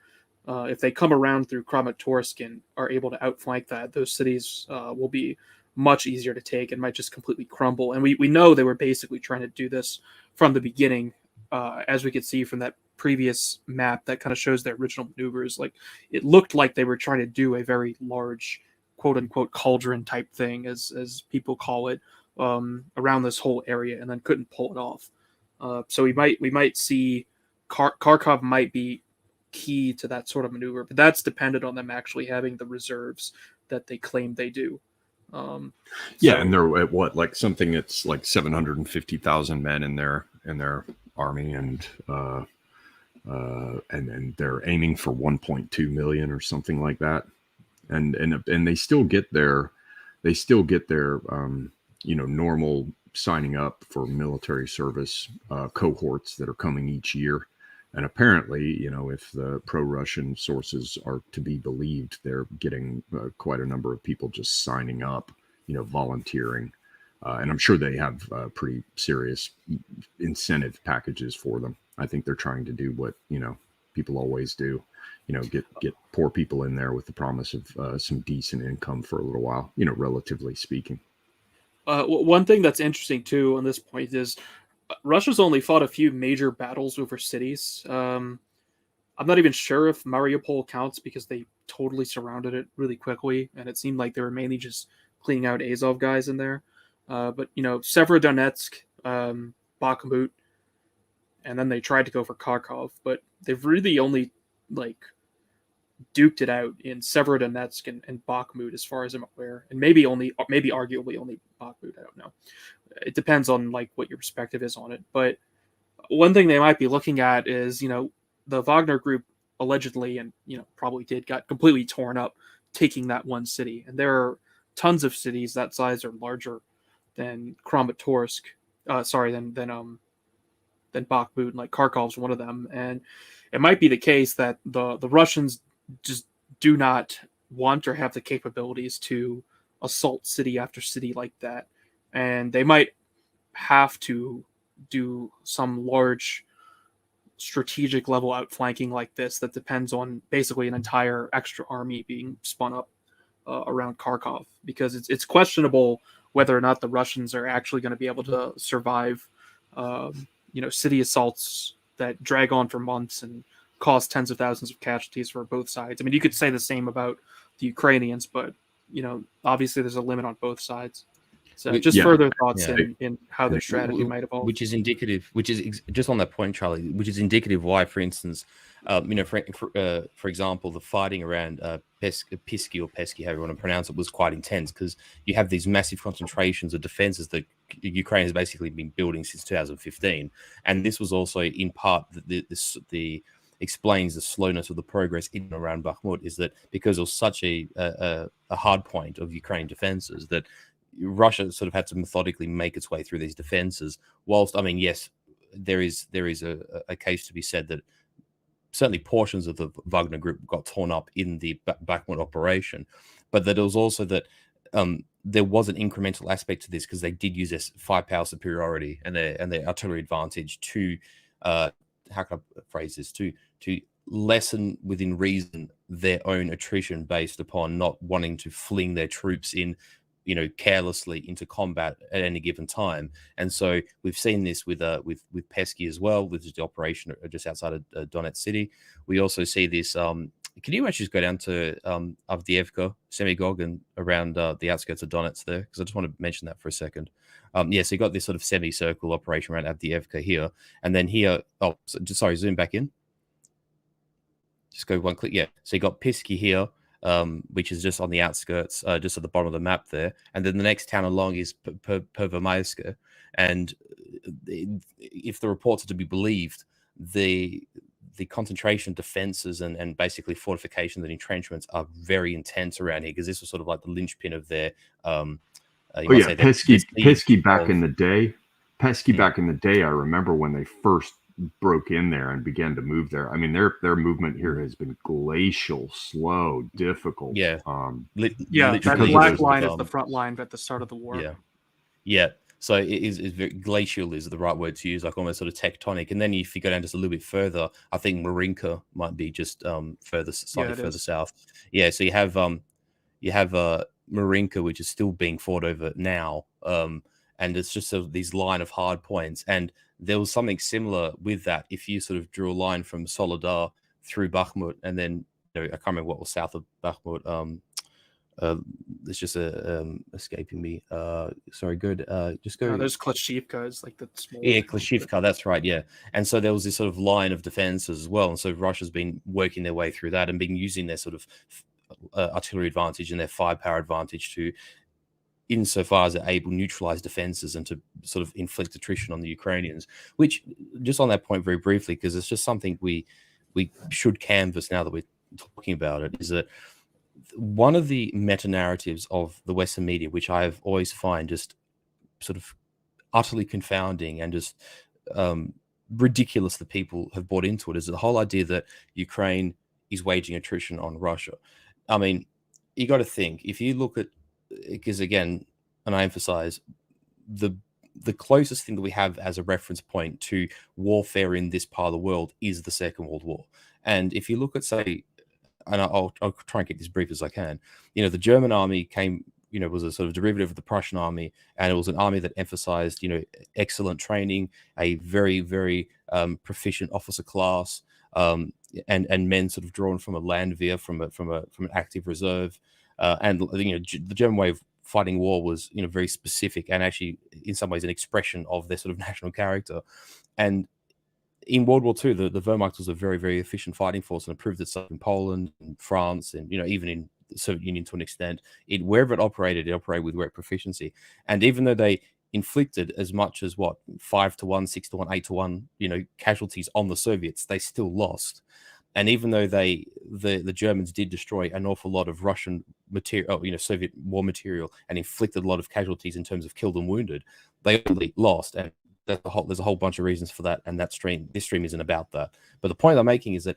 If they come around through Kramatorsk and are able to outflank that, those cities will be much easier to take and might just completely crumble. And we know they were basically trying to do this from the beginning, as we could see from that previous map that kind of shows their original maneuvers. Like, it looked like they were trying to do a very large, quote unquote, cauldron type thing, as people call it, around this whole area, and then couldn't pull it off. So we might see Kharkov might be key to that sort of maneuver, but that's dependent on them actually having the reserves that they claim they do. And they're at what, like something that's like 750,000 men in their army, and then they're aiming for 1.2 million or something like that, and they still get their normal signing up for military service cohorts that are coming each year. And apparently, if the pro-Russian sources are to be believed, they're getting quite a number of people just signing up, volunteering. And I'm sure they have pretty serious incentive packages for them. I think they're trying to do what, people always do, get poor people in there with the promise of some decent income for a little while, relatively speaking. One thing that's interesting, too, on this point is Russia's only fought a few major battles over cities. I'm not even sure if Mariupol counts, because they totally surrounded it really quickly, and it seemed like they were mainly just cleaning out Azov guys in there. But Severodonetsk, Bakhmut, and then they tried to go for Kharkov, but they've really only duked it out in Severodonetsk and Bakhmut, as far as I'm aware, and maybe arguably only Bakhmut. I don't know. It depends on what your perspective is on it. But one thing they might be looking at is, the Wagner group allegedly, and probably got completely torn up taking that one city. And there are tons of cities that size or larger than Kramatorsk. Than Bakhmut. Like Kharkov's one of them. And it might be the case that the Russians just do not want or have the capabilities to assault city after city like that, and they might have to do some large strategic level outflanking like this that depends on basically an entire extra army being spun up around Kharkov, because it's questionable whether or not the Russians are actually going to be able to survive, city assaults that drag on for months and cause tens of thousands of casualties for both sides. I mean, you could say the same about the Ukrainians, but obviously there's a limit on both sides. So just further thoughts in how their strategy might evolve. Which is indicative, just on that point, Charlie, which is indicative why, for instance, for example, the fighting around Pisky or Pesky, however you want to pronounce it, was quite intense, because you have these massive concentrations of defenses that Ukraine has basically been building since 2015. And this was also in part the explains the slowness of the progress in and around Bakhmut, is that because it was such a hard point of Ukraine defenses that Russia sort of had to methodically make its way through these defenses. Whilst, I mean, yes, there is a case to be said that certainly portions of the Wagner group got torn up in the Bakhmut operation, but that it was also that there was an incremental aspect to this, because they did use this firepower superiority and their artillery advantage to how can I phrase this, to lessen within reason their own attrition based upon not wanting to fling their troops in carelessly into combat at any given time. And so we've seen this with Pesky as well, which is the operation just outside of Donetsk city. We also see this. Can you actually just go down to Avdiivka, Semigog, and around the outskirts of Donetsk there? Because I just want to mention that for a second. So you got this sort of semicircle operation around Avdiivka here, and then here. Oh, sorry, zoom back in. Just go one click. Yeah. So you got Pisky here, which is just on the outskirts, just at the bottom of the map there. And then the next town along is Pervomayska. And if the reports are to be believed, the concentration defenses and basically fortifications and entrenchments are very intense around here, because this was sort of like the linchpin of their Pesky back in the day. Pesky back in the day, I remember when they first broke in there and began to move there. I mean, their movement here has been glacial, slow, difficult. That black line is the front line at the start of the war. So it is very glacial is the right word to use, like almost sort of tectonic. And then if you go down just a little bit further, I think Marinka might be just further south. So you have Marinka, which is still being fought over now, and it's just these line of hard points. And there was something similar with that. If you sort of drew a line from Soledar through Bakhmut, and then I can't remember what was south of Bakhmut. It's just escaping me. Sorry, good. Just go. There's Klashivka, is like the small. Yeah, Klashivka, that's right. Yeah, and so there was this sort of line of defenses as well, and so Russia's been working their way through that and been using their sort of artillery advantage and their firepower advantage to, insofar as they're able, neutralize defenses and to sort of inflict attrition on the Ukrainians. Which, just on that point very briefly, because it's just something we should canvass now that we're talking about it, is that one of the meta-narratives of the Western media, which I have always find just sort of utterly confounding and just ridiculous that people have bought into it, is the whole idea that Ukraine is waging attrition on Russia. I mean, you got to think, if you look at, because again, and I emphasize, the closest thing that we have as a reference point to warfare in this part of the world is the Second World War. And if you look at, say, and I'll try and keep this brief as I can, the German army came, was a sort of derivative of the Prussian army, and it was an army that emphasized, excellent training, a very, very proficient officer class, and men sort of drawn from a Landwehr, from an active reserve. And the German way of fighting war was very specific, and actually in some ways an expression of their sort of national character. And in World War II, the Wehrmacht was a very, very efficient fighting force, and it proved itself in Poland and France, and even in the Soviet Union to an extent. Wherever it operated with great proficiency. And even though they inflicted as much as 5-1, 6-1, 8-1, casualties on the Soviets, they still lost. And even though the Germans did destroy an awful lot of Russian material, Soviet war material, and inflicted a lot of casualties in terms of killed and wounded, they only lost. And there's a whole bunch of reasons for that. And this stream isn't about that. But the point I'm making is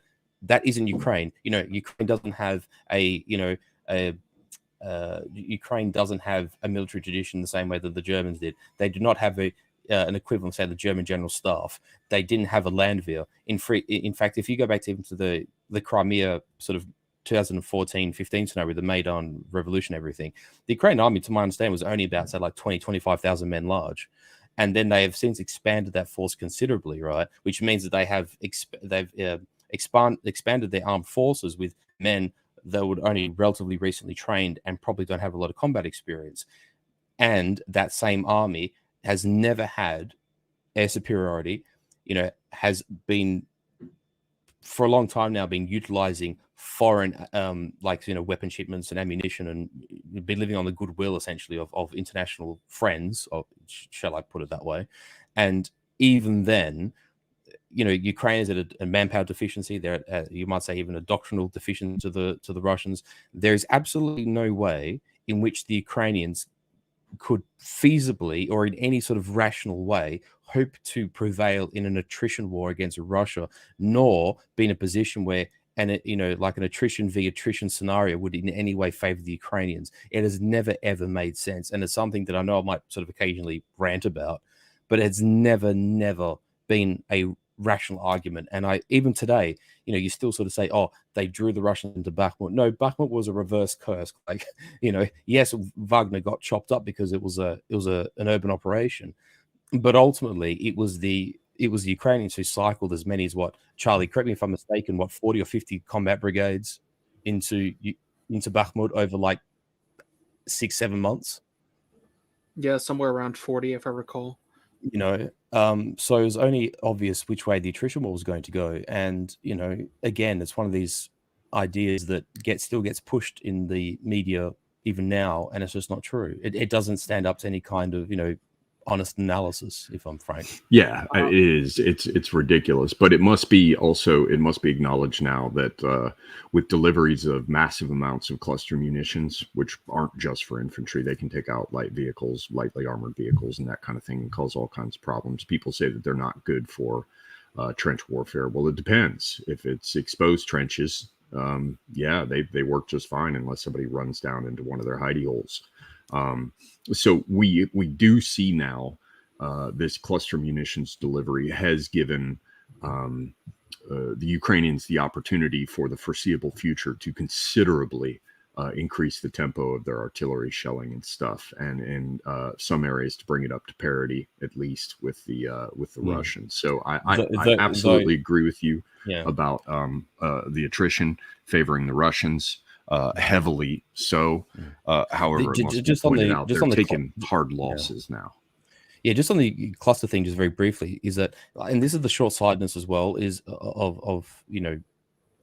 that isn't Ukraine. Ukraine doesn't have a Ukraine doesn't have a military tradition the same way that the Germans did. They do not have an equivalent, say, the German General Staff. They didn't have a Landwehr. In fact, if you go back to even to the Crimea sort of 2014-15 scenario with the Maidan Revolution, everything, the Ukrainian army, to my understanding, was only about, say, like 25,000 men large. And then they have since expanded that force considerably, right? Which means that they have expanded their armed forces with men that would only relatively recently trained and probably don't have a lot of combat experience. And that same army has never had air superiority, has been for a long time now been utilizing foreign weapon shipments and ammunition and been living on the goodwill essentially of international friends, or shall I put it that way. And even then, Ukraine is at a manpower deficiency. They're you might say even a doctrinal deficiency to the Russians. There is absolutely no way in which the Ukrainians could feasibly or in any sort of rational way hope to prevail in an attrition war against Russia, nor be in a position where like an attrition v attrition scenario would in any way favor the Ukrainians. It has never ever made sense, and it's something that I know I might sort of occasionally rant about, but it's never been a rational argument. And even today, you still sort of say, oh, they drew the Russians into Bakhmut. No, Bakhmut was a reverse curse. Like, yes, Wagner got chopped up because it was an urban operation, but ultimately it was the Ukrainians who cycled as many as Charlie, correct me if I'm mistaken, 40 or 50 combat brigades into Bakhmut over like 6-7 months. Yeah, somewhere around 40, if I recall. So it was only obvious which way the attrition war was going to go. And, again, it's one of these ideas that still gets pushed in the media even now, and it's just not true. It doesn't stand up to any kind of, honest analysis, if I'm frank. Yeah, it is. It's ridiculous, but it must be acknowledged now that with deliveries of massive amounts of cluster munitions, which aren't just for infantry, they can take out light vehicles, lightly armored vehicles, and that kind of thing, and cause all kinds of problems. People say that they're not good for trench warfare. Well, it depends. If it's exposed trenches, they work just fine unless somebody runs down into one of their hidey holes. So we do see now this cluster munitions delivery has given the Ukrainians the opportunity for the foreseeable future to considerably increase the tempo of their artillery shelling and stuff, and in some areas to bring it up to parity, at least with the Russians. So I absolutely agree with you about the attrition favoring the Russians. Heavily so. However, it must be pointed out they're taking hard losses now. Yeah, just on the cluster thing, just very briefly, is that, and this is the short-sightedness as well, is of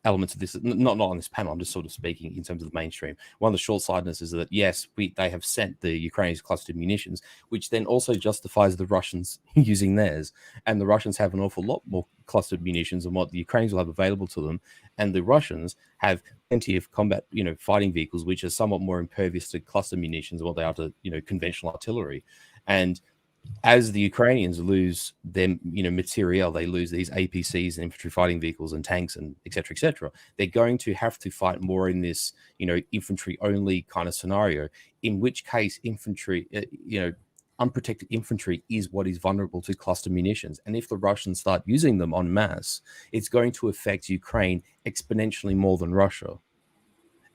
elements of this, not on this panel, I'm just sort of speaking in terms of the mainstream. One of the short-sightedness is that, yes, they have sent the Ukrainians clustered munitions, which then also justifies the Russians using theirs. And the Russians have an awful lot more clustered munitions than what the Ukrainians will have available to them. And the Russians have plenty of combat, fighting vehicles, which are somewhat more impervious to cluster munitions than what they are to, conventional artillery. And as the Ukrainians lose their, materiel, they lose these APCs and infantry fighting vehicles and tanks and et cetera, they're going to have to fight more in this, infantry only kind of scenario, in which case infantry, unprotected infantry is what is vulnerable to cluster munitions. And if the Russians start using them en masse, it's going to affect Ukraine exponentially more than Russia.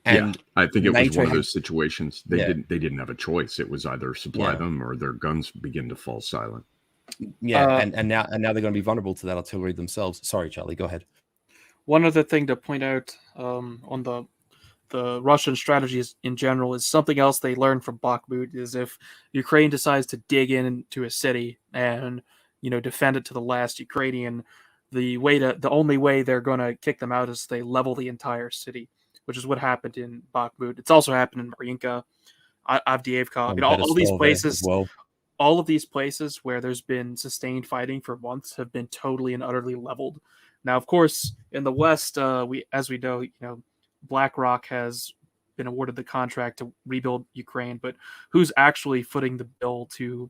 And I think it was one of those situations they didn't have a choice. It was either supply them or their guns begin to fall silent. And now they're going to be vulnerable to that artillery themselves. Sorry, Charlie, go ahead. One other thing to point out on the Russian strategies in general is something else they learned from Bakhmut is if Ukraine decides to dig into a city and defend it to the last Ukrainian, the only way they're going to kick them out is they level the entire city, which is what happened in Bakhmut. It's also happened in Marinka, Avdiivka, all these places. Well. All of these places where there's been sustained fighting for months have been totally and utterly leveled. Now, of course, in the West, we know, BlackRock has been awarded the contract to rebuild Ukraine, but who's actually footing the bill to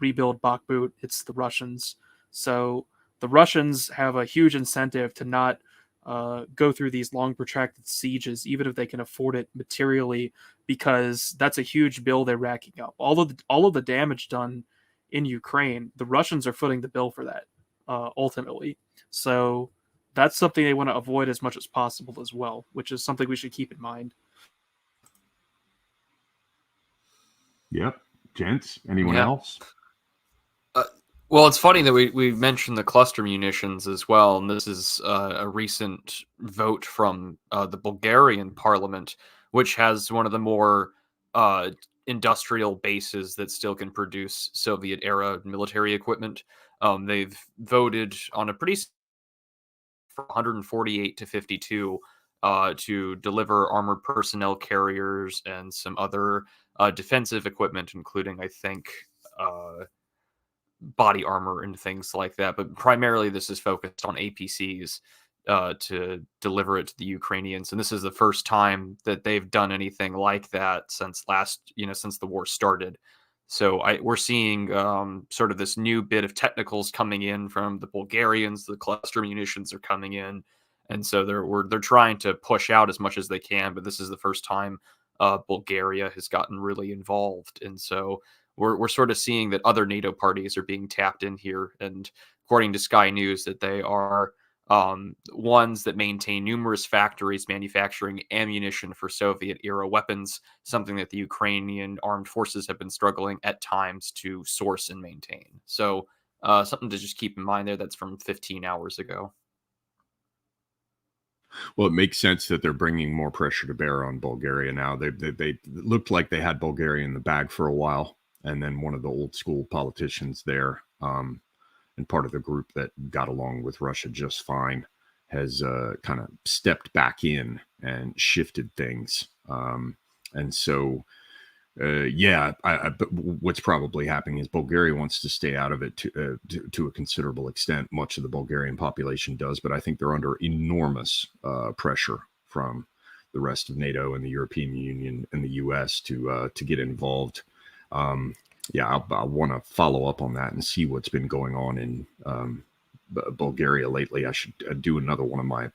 rebuild Bakhmut? It's the Russians. So the Russians have a huge incentive to not go through these long protracted sieges, even if they can afford it materially, because that's a huge bill they're racking up. All of the damage done in Ukraine, the Russians are footing the bill for that ultimately. So that's something they want to avoid as much as possible as well, which is something we should keep in mind. Yep. Gents, anyone Yeah. else? Well, it's funny that we mentioned the cluster munitions as well, and this is a recent vote from the Bulgarian parliament, which has one of the more industrial bases that still can produce Soviet-era military equipment. They've voted on a pretty 148 to 52 to deliver armored personnel carriers and some other defensive equipment, including, I think, body armor and things like that. But primarily, this is focused on APCs to deliver it to the Ukrainians. And this is the first time that they've done anything like that since since the war started. So we're seeing sort of this new bit of technicals coming in from the Bulgarians. The cluster munitions are coming in, and so they're trying to push out as much as they can. But this is the first time Bulgaria has gotten really involved, and so we're sort of seeing that other NATO parties are being tapped in here. And according to Sky News, that they are ones that maintain numerous factories manufacturing ammunition for Soviet-era weapons, something that the Ukrainian armed forces have been struggling at times to source and maintain. So something to just keep in mind there. That's from 15 hours ago. Well, it makes sense that they're bringing more pressure to bear on Bulgaria now. They looked like they had Bulgaria in the bag for a while, and then one of the old school politicians there, and part of the group that got along with Russia just fine, has kind of stepped back in and shifted things. And so, but what's probably happening is Bulgaria wants to stay out of it to a considerable extent. Much of the Bulgarian population does, but I think they're under enormous pressure from the rest of NATO and the European Union and the US to get involved. I want to follow up on that and see what's been going on in Bulgaria lately. I should do another one of my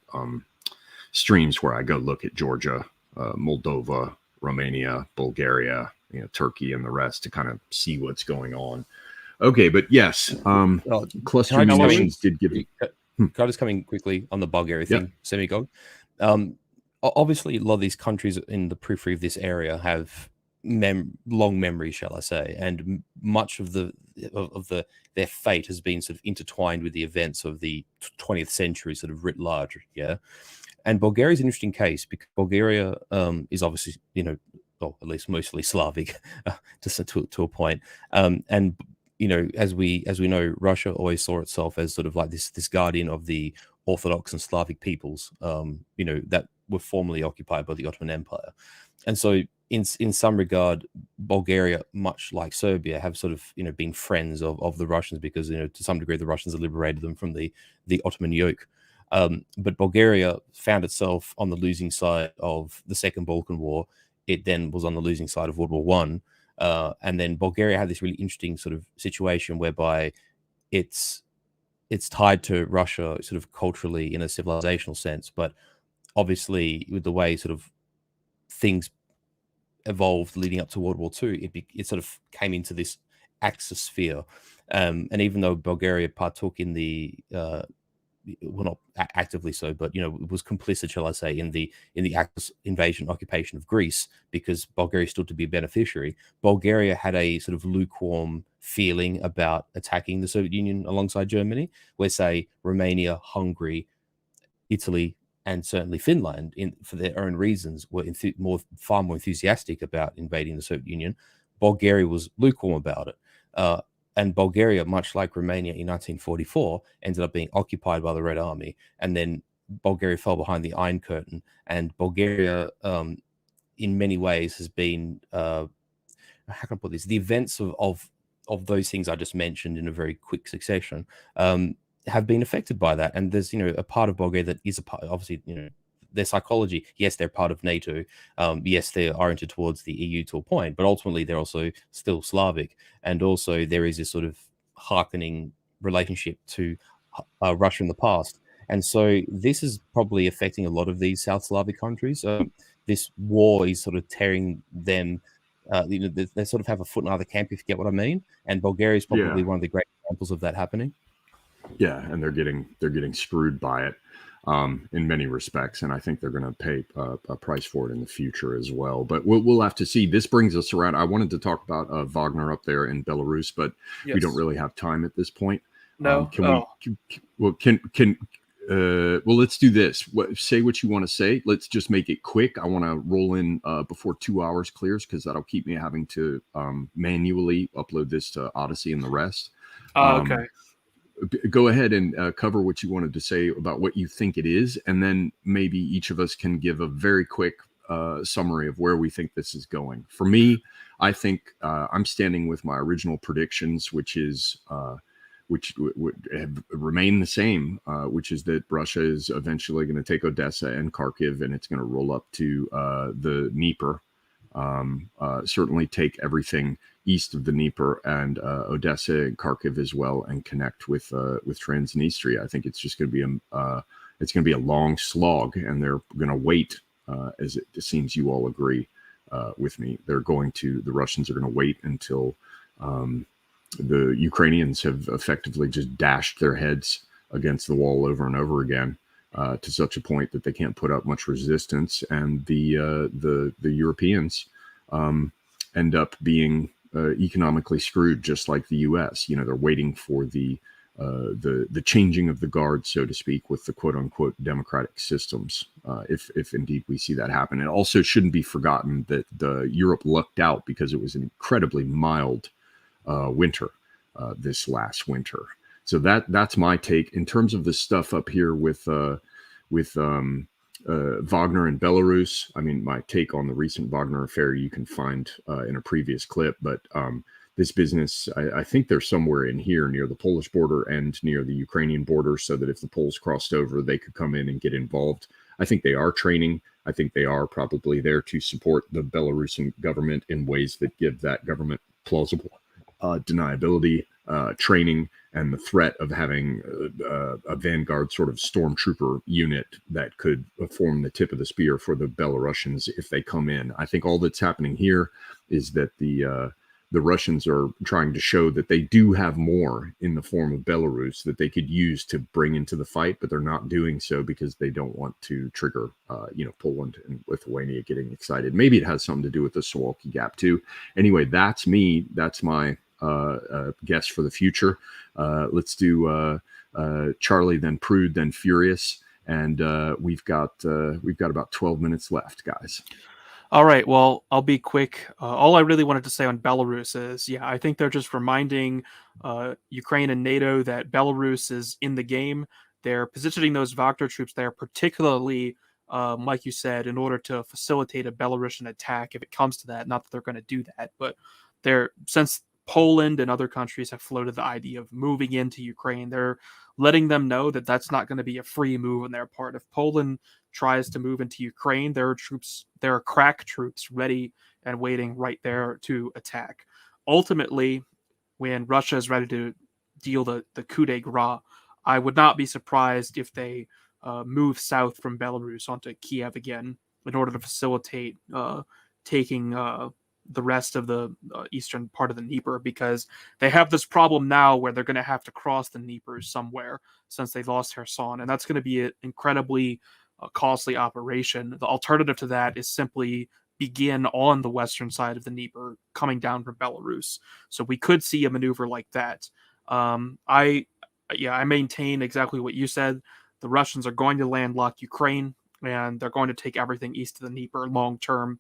streams where I go look at Georgia, Moldova, Romania, Bulgaria, Turkey, and the rest to kind of see what's going on. Okay, but yes, cluster munitions did give you. Can I just come in quickly on the Bulgaria thing, Semigog? Obviously, a lot of these countries in the periphery of this area have long memories, shall I say, and much of their fate has been sort of intertwined with the events of the 20th century, sort of writ large. Yeah, and Bulgaria is an interesting case because Bulgaria is obviously, or at least mostly Slavic to a point, and as we know, Russia always saw itself as sort of like this guardian of the Orthodox and Slavic peoples, that were formerly occupied by the Ottoman Empire, and so. In some regard, Bulgaria, much like Serbia, have sort of been friends of the Russians because to some degree the Russians have liberated them from the Ottoman yoke. But Bulgaria found itself on the losing side of the Second Balkan War. It then was on the losing side of World War One, and then Bulgaria had this really interesting sort of situation whereby it's tied to Russia sort of culturally in a civilizational sense, but obviously with the way sort of things evolved leading up to World War II, it sort of came into this Axis sphere. And even though Bulgaria partook in the, well, not actively so, but was complicit, shall I say, in the Axis invasion occupation of Greece, because Bulgaria stood to be a beneficiary, Bulgaria had a sort of lukewarm feeling about attacking the Soviet Union alongside Germany, where, say, Romania, Hungary, Italy, and certainly Finland, for their own reasons, were far more enthusiastic about invading the Soviet Union. Bulgaria was lukewarm about it. And Bulgaria, much like Romania in 1944, ended up being occupied by the Red Army. And then Bulgaria fell behind the Iron Curtain. And Bulgaria, in many ways, has been, how can I put this? The events of those things I just mentioned in a very quick succession have been affected by that. And there's, a part of Bulgaria that is a part, obviously, their psychology, yes, they're part of NATO. Yes, they're oriented towards the EU to a point, but ultimately they're also still Slavic. And also there is this sort of hearkening relationship to Russia in the past. And so this is probably affecting a lot of these South Slavic countries. This war is sort of tearing them. They sort of have a foot in either camp, if you get what I mean. And Bulgaria is probably Yeah. one of the great examples of that happening. Yeah, and they're getting screwed by it in many respects, and I think they're going to pay a price for it in the future as well. But we'll have to see. This brings us around. I wanted to talk about Wagner up there in Belarus, but we don't really have time at this point. No. Well, let's do this. Say what you want to say. Let's just make it quick. I want to roll in before 2 hours clears, because that'll keep me having to manually upload this to Odyssey and the rest. Okay. Go ahead and cover what you wanted to say about what you think it is, and then maybe each of us can give a very quick summary of where we think this is going. For me, I think I'm standing with my original predictions, which would have remained the same, which is that Russia is eventually going to take Odessa and Kharkiv, and it's going to roll up to the Dnieper. Certainly take everything east of the Dnieper and Odessa and Kharkiv as well, and connect with Transnistria. I think it's just going to be a long slog, and they're going to wait. As it seems you all agree with me, the Russians are going to wait until the Ukrainians have effectively just dashed their heads against the wall over and over again. To such a point that they can't put up much resistance, and the Europeans end up being economically screwed, just like the U.S. They're waiting for the changing of the guard, so to speak, with the quote unquote democratic systems. If indeed we see that happen, it also shouldn't be forgotten that Europe lucked out because it was an incredibly mild winter this last winter. So that's my take in terms of the stuff up here with Wagner and Belarus. I mean, my take on the recent Wagner affair you can find in a previous clip, but this business, I think they're somewhere in here near the Polish border and near the Ukrainian border, so that if the Poles crossed over, they could come in and get involved. I think they are training. I think they are probably there to support the Belarusian government in ways that give that government plausible deniability, training, and the threat of having a vanguard sort of stormtrooper unit that could form the tip of the spear for the Belarusians if they come in. I think all that's happening here is that the Russians are trying to show that they do have more in the form of Belarus that they could use to bring into the fight, but they're not doing so because they don't want to trigger, Poland and Lithuania getting excited. Maybe it has something to do with the Suwalki Gap too. Anyway, that's me. That's my guess for the future. Let's do Charlie, then Prude, then Furious, and we've got about 12 minutes left, guys. All right, well, I'll be quick. All I really wanted to say on Belarus is, I think they're just reminding Ukraine and NATO that Belarus is in the game. They're positioning those Wagner troops there, particularly, like you said, in order to facilitate a Belarusian attack if it comes to that. Not that they're going to do that, but since Poland and other countries have floated the idea of moving into Ukraine, they're letting them know that that's not going to be a free move on their part. If Poland tries to move into Ukraine, there are crack troops ready and waiting right there to attack. Ultimately, when Russia is ready to deal the coup de grace, I would not be surprised if they move south from Belarus onto Kiev again in order to facilitate taking the rest of the eastern part of the Dnieper, because they have this problem now where they're going to have to cross the Dnieper somewhere since they lost Kherson, and that's going to be an incredibly costly operation. The alternative to that is simply begin on the western side of the Dnieper, coming down from Belarus. So we could see a maneuver like that. I maintain exactly what you said. The Russians are going to landlock Ukraine, and they're going to take everything east of the Dnieper long term.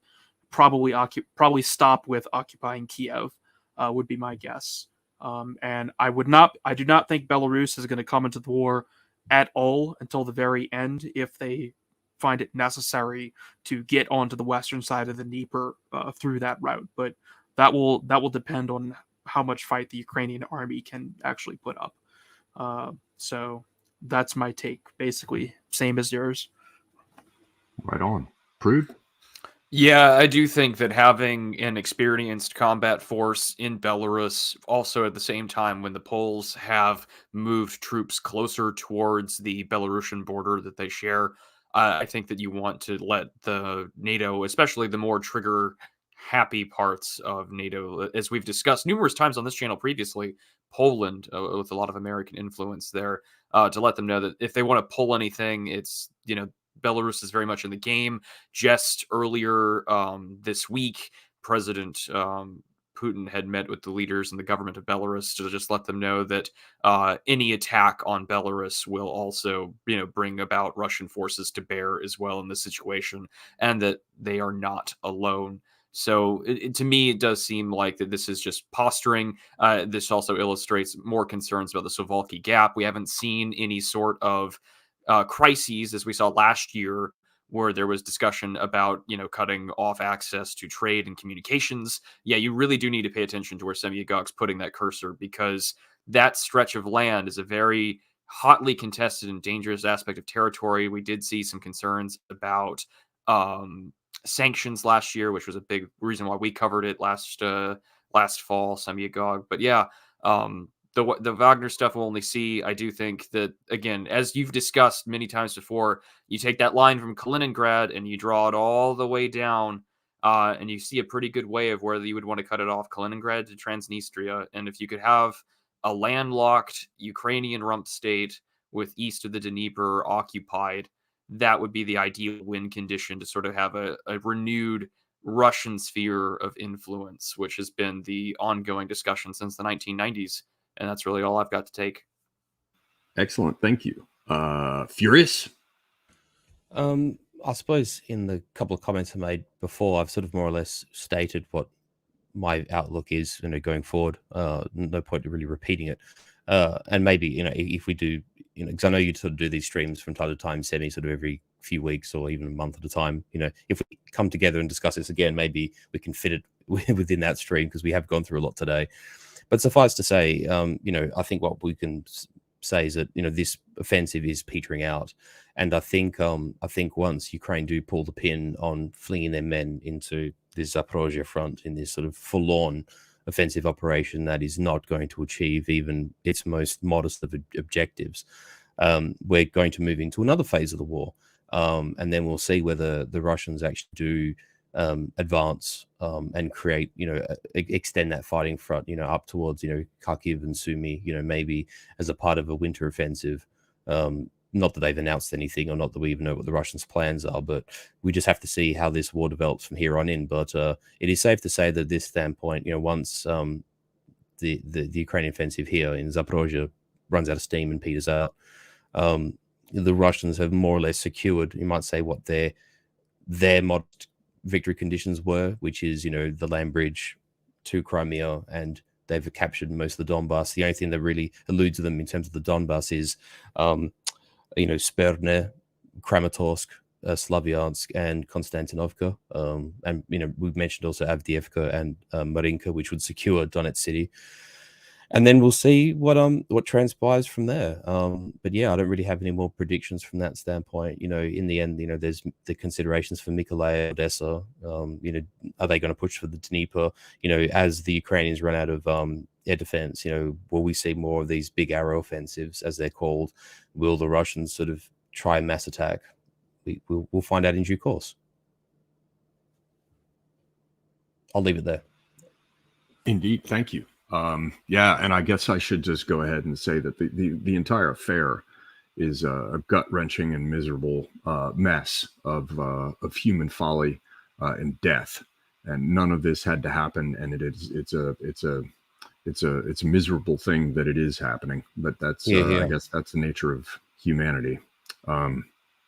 Probably stop with occupying Kiev, would be my guess. And I do not think Belarus is going to come into the war at all until the very end if they find it necessary to get onto the western side of the Dnieper through that route. But that will depend on how much fight the Ukrainian army can actually put up. So that's my take, basically same as yours. Right on. Prude? Yeah, I do think that having an experienced combat force in Belarus, also at the same time when the Poles have moved troops closer towards the Belarusian border that they share, I think that you want to let the NATO, especially the more trigger happy parts of NATO, as we've discussed numerous times on this channel previously, Poland, with a lot of American influence there, to let them know that if they want to pull anything, it's, Belarus is very much in the game. Just earlier this week, President Putin had met with the leaders in the government of Belarus to just let them know that any attack on Belarus will also, bring about Russian forces to bear as well in this situation, and that they are not alone. So to me, it does seem like that this is just posturing. This also illustrates more concerns about the Suwalki Gap. We haven't seen any sort of crises as we saw last year, where there was discussion about cutting off access to trade and communications. Yeah, you really do need to pay attention to where Semyagog's putting that cursor, because that stretch of land is a very hotly contested and dangerous aspect of territory. We did see some concerns about sanctions last year, which was a big reason why we covered it last fall, Semyagog. But yeah, the Wagner stuff we'll only see. I do think that, again, as you've discussed many times before, you take that line from Kaliningrad and you draw it all the way down, and you see a pretty good way of where you would want to cut it off, Kaliningrad to Transnistria. And if you could have a landlocked Ukrainian rump state with east of the Dnieper occupied, that would be the ideal win condition to sort of have a renewed Russian sphere of influence, which has been the ongoing discussion since the 1990s. And that's really all I've got to take. Excellent. Thank you. Furious? I suppose in the couple of comments I made before, I've sort of more or less stated what my outlook is, going forward. No point in really repeating it. And maybe, if we do, because I know you sort of do these streams from time to time, sort of every few weeks or even a month at a time. If we come together and discuss this again, maybe we can fit it within that stream, because we have gone through a lot today. But suffice to say, I think what we can say is that this offensive is petering out, and I think once Ukraine do pull the pin on flinging their men into this Zaporozhye front in this sort of full-on offensive operation that is not going to achieve even its most modest of objectives, we're going to move into another phase of the war, and then we'll see whether the Russians actually do advance and create, extend that fighting front, up towards, Kharkiv and Sumy, maybe as a part of a winter offensive. Not that they've announced anything, or not that we even know what the Russians' plans are, but we just have to see how this war develops from here on in. But it is safe to say that this standpoint, once the Ukrainian offensive here in Zaporozhye runs out of steam and peters out, the Russians have more or less secured, you might say, what their modest victory conditions were, which is, the land bridge to Crimea, and they've captured most of the Donbass. The only thing that really eludes them in terms of the Donbass is, Sperne, Kramatorsk, Slavyansk, and Konstantinovka. And, we've mentioned also Avdiivka and Marinka, which would secure Donetsk city. And then we'll see what transpires from there. But yeah, I don't really have any more predictions from that standpoint. In the end, there's the considerations for Mykolaiv, Odessa. Are they going to push for the Dnieper? As the Ukrainians run out of air defense, will we see more of these big arrow offensives, as they're called? Will the Russians sort of try a mass attack? We'll find out in due course. I'll leave it there. Indeed. Thank you. Yeah, and I guess I should just go ahead and say that the entire affair is a gut-wrenching and miserable mess of human folly and death, and none of this had to happen. And it's a miserable thing that it is happening. But that's I guess that's the nature of humanity.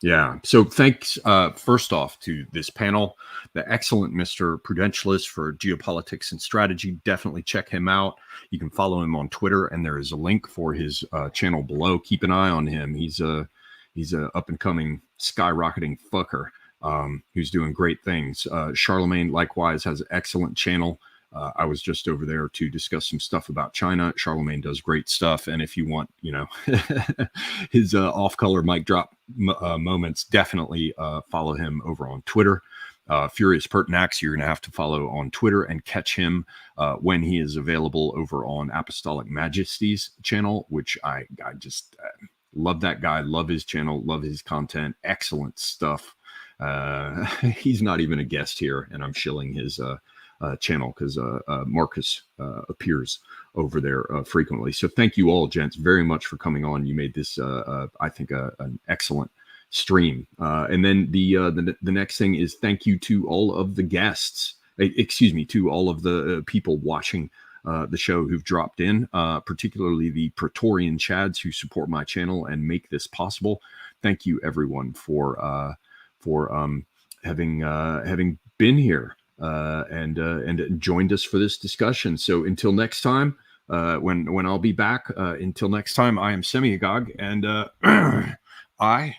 Yeah. So thanks, first off, to this panel, the excellent Mr. Prudentialist for geopolitics and strategy. Definitely check him out. You can follow him on Twitter, and there is a link for his channel below. Keep an eye on him. He's a up and coming skyrocketing fucker who's doing great things. Charlemagne likewise has an excellent channel. I was just over there to discuss some stuff about China. Charlemagne does great stuff. And if you want, his off-color mic drop moments, definitely follow him over on Twitter. Furious Pertinax, you're going to have to follow on Twitter and catch him when he is available over on Apostolic Majesty's channel, which I just love that guy, love his channel, love his content, excellent stuff. He's not even a guest here, and I'm shilling his channel because Marcus appears over there frequently. So thank you all, gents, very much for coming on. You made this, I think, an excellent stream. And then the next thing is thank you to all of the guests, to all of the people watching the show who've dropped in, particularly the Praetorian Chads who support my channel and make this possible. Thank you everyone for having been here and joined us for this discussion. So until next time, when I'll be back, until next time, I am Semiagog, and I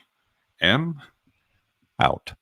am out.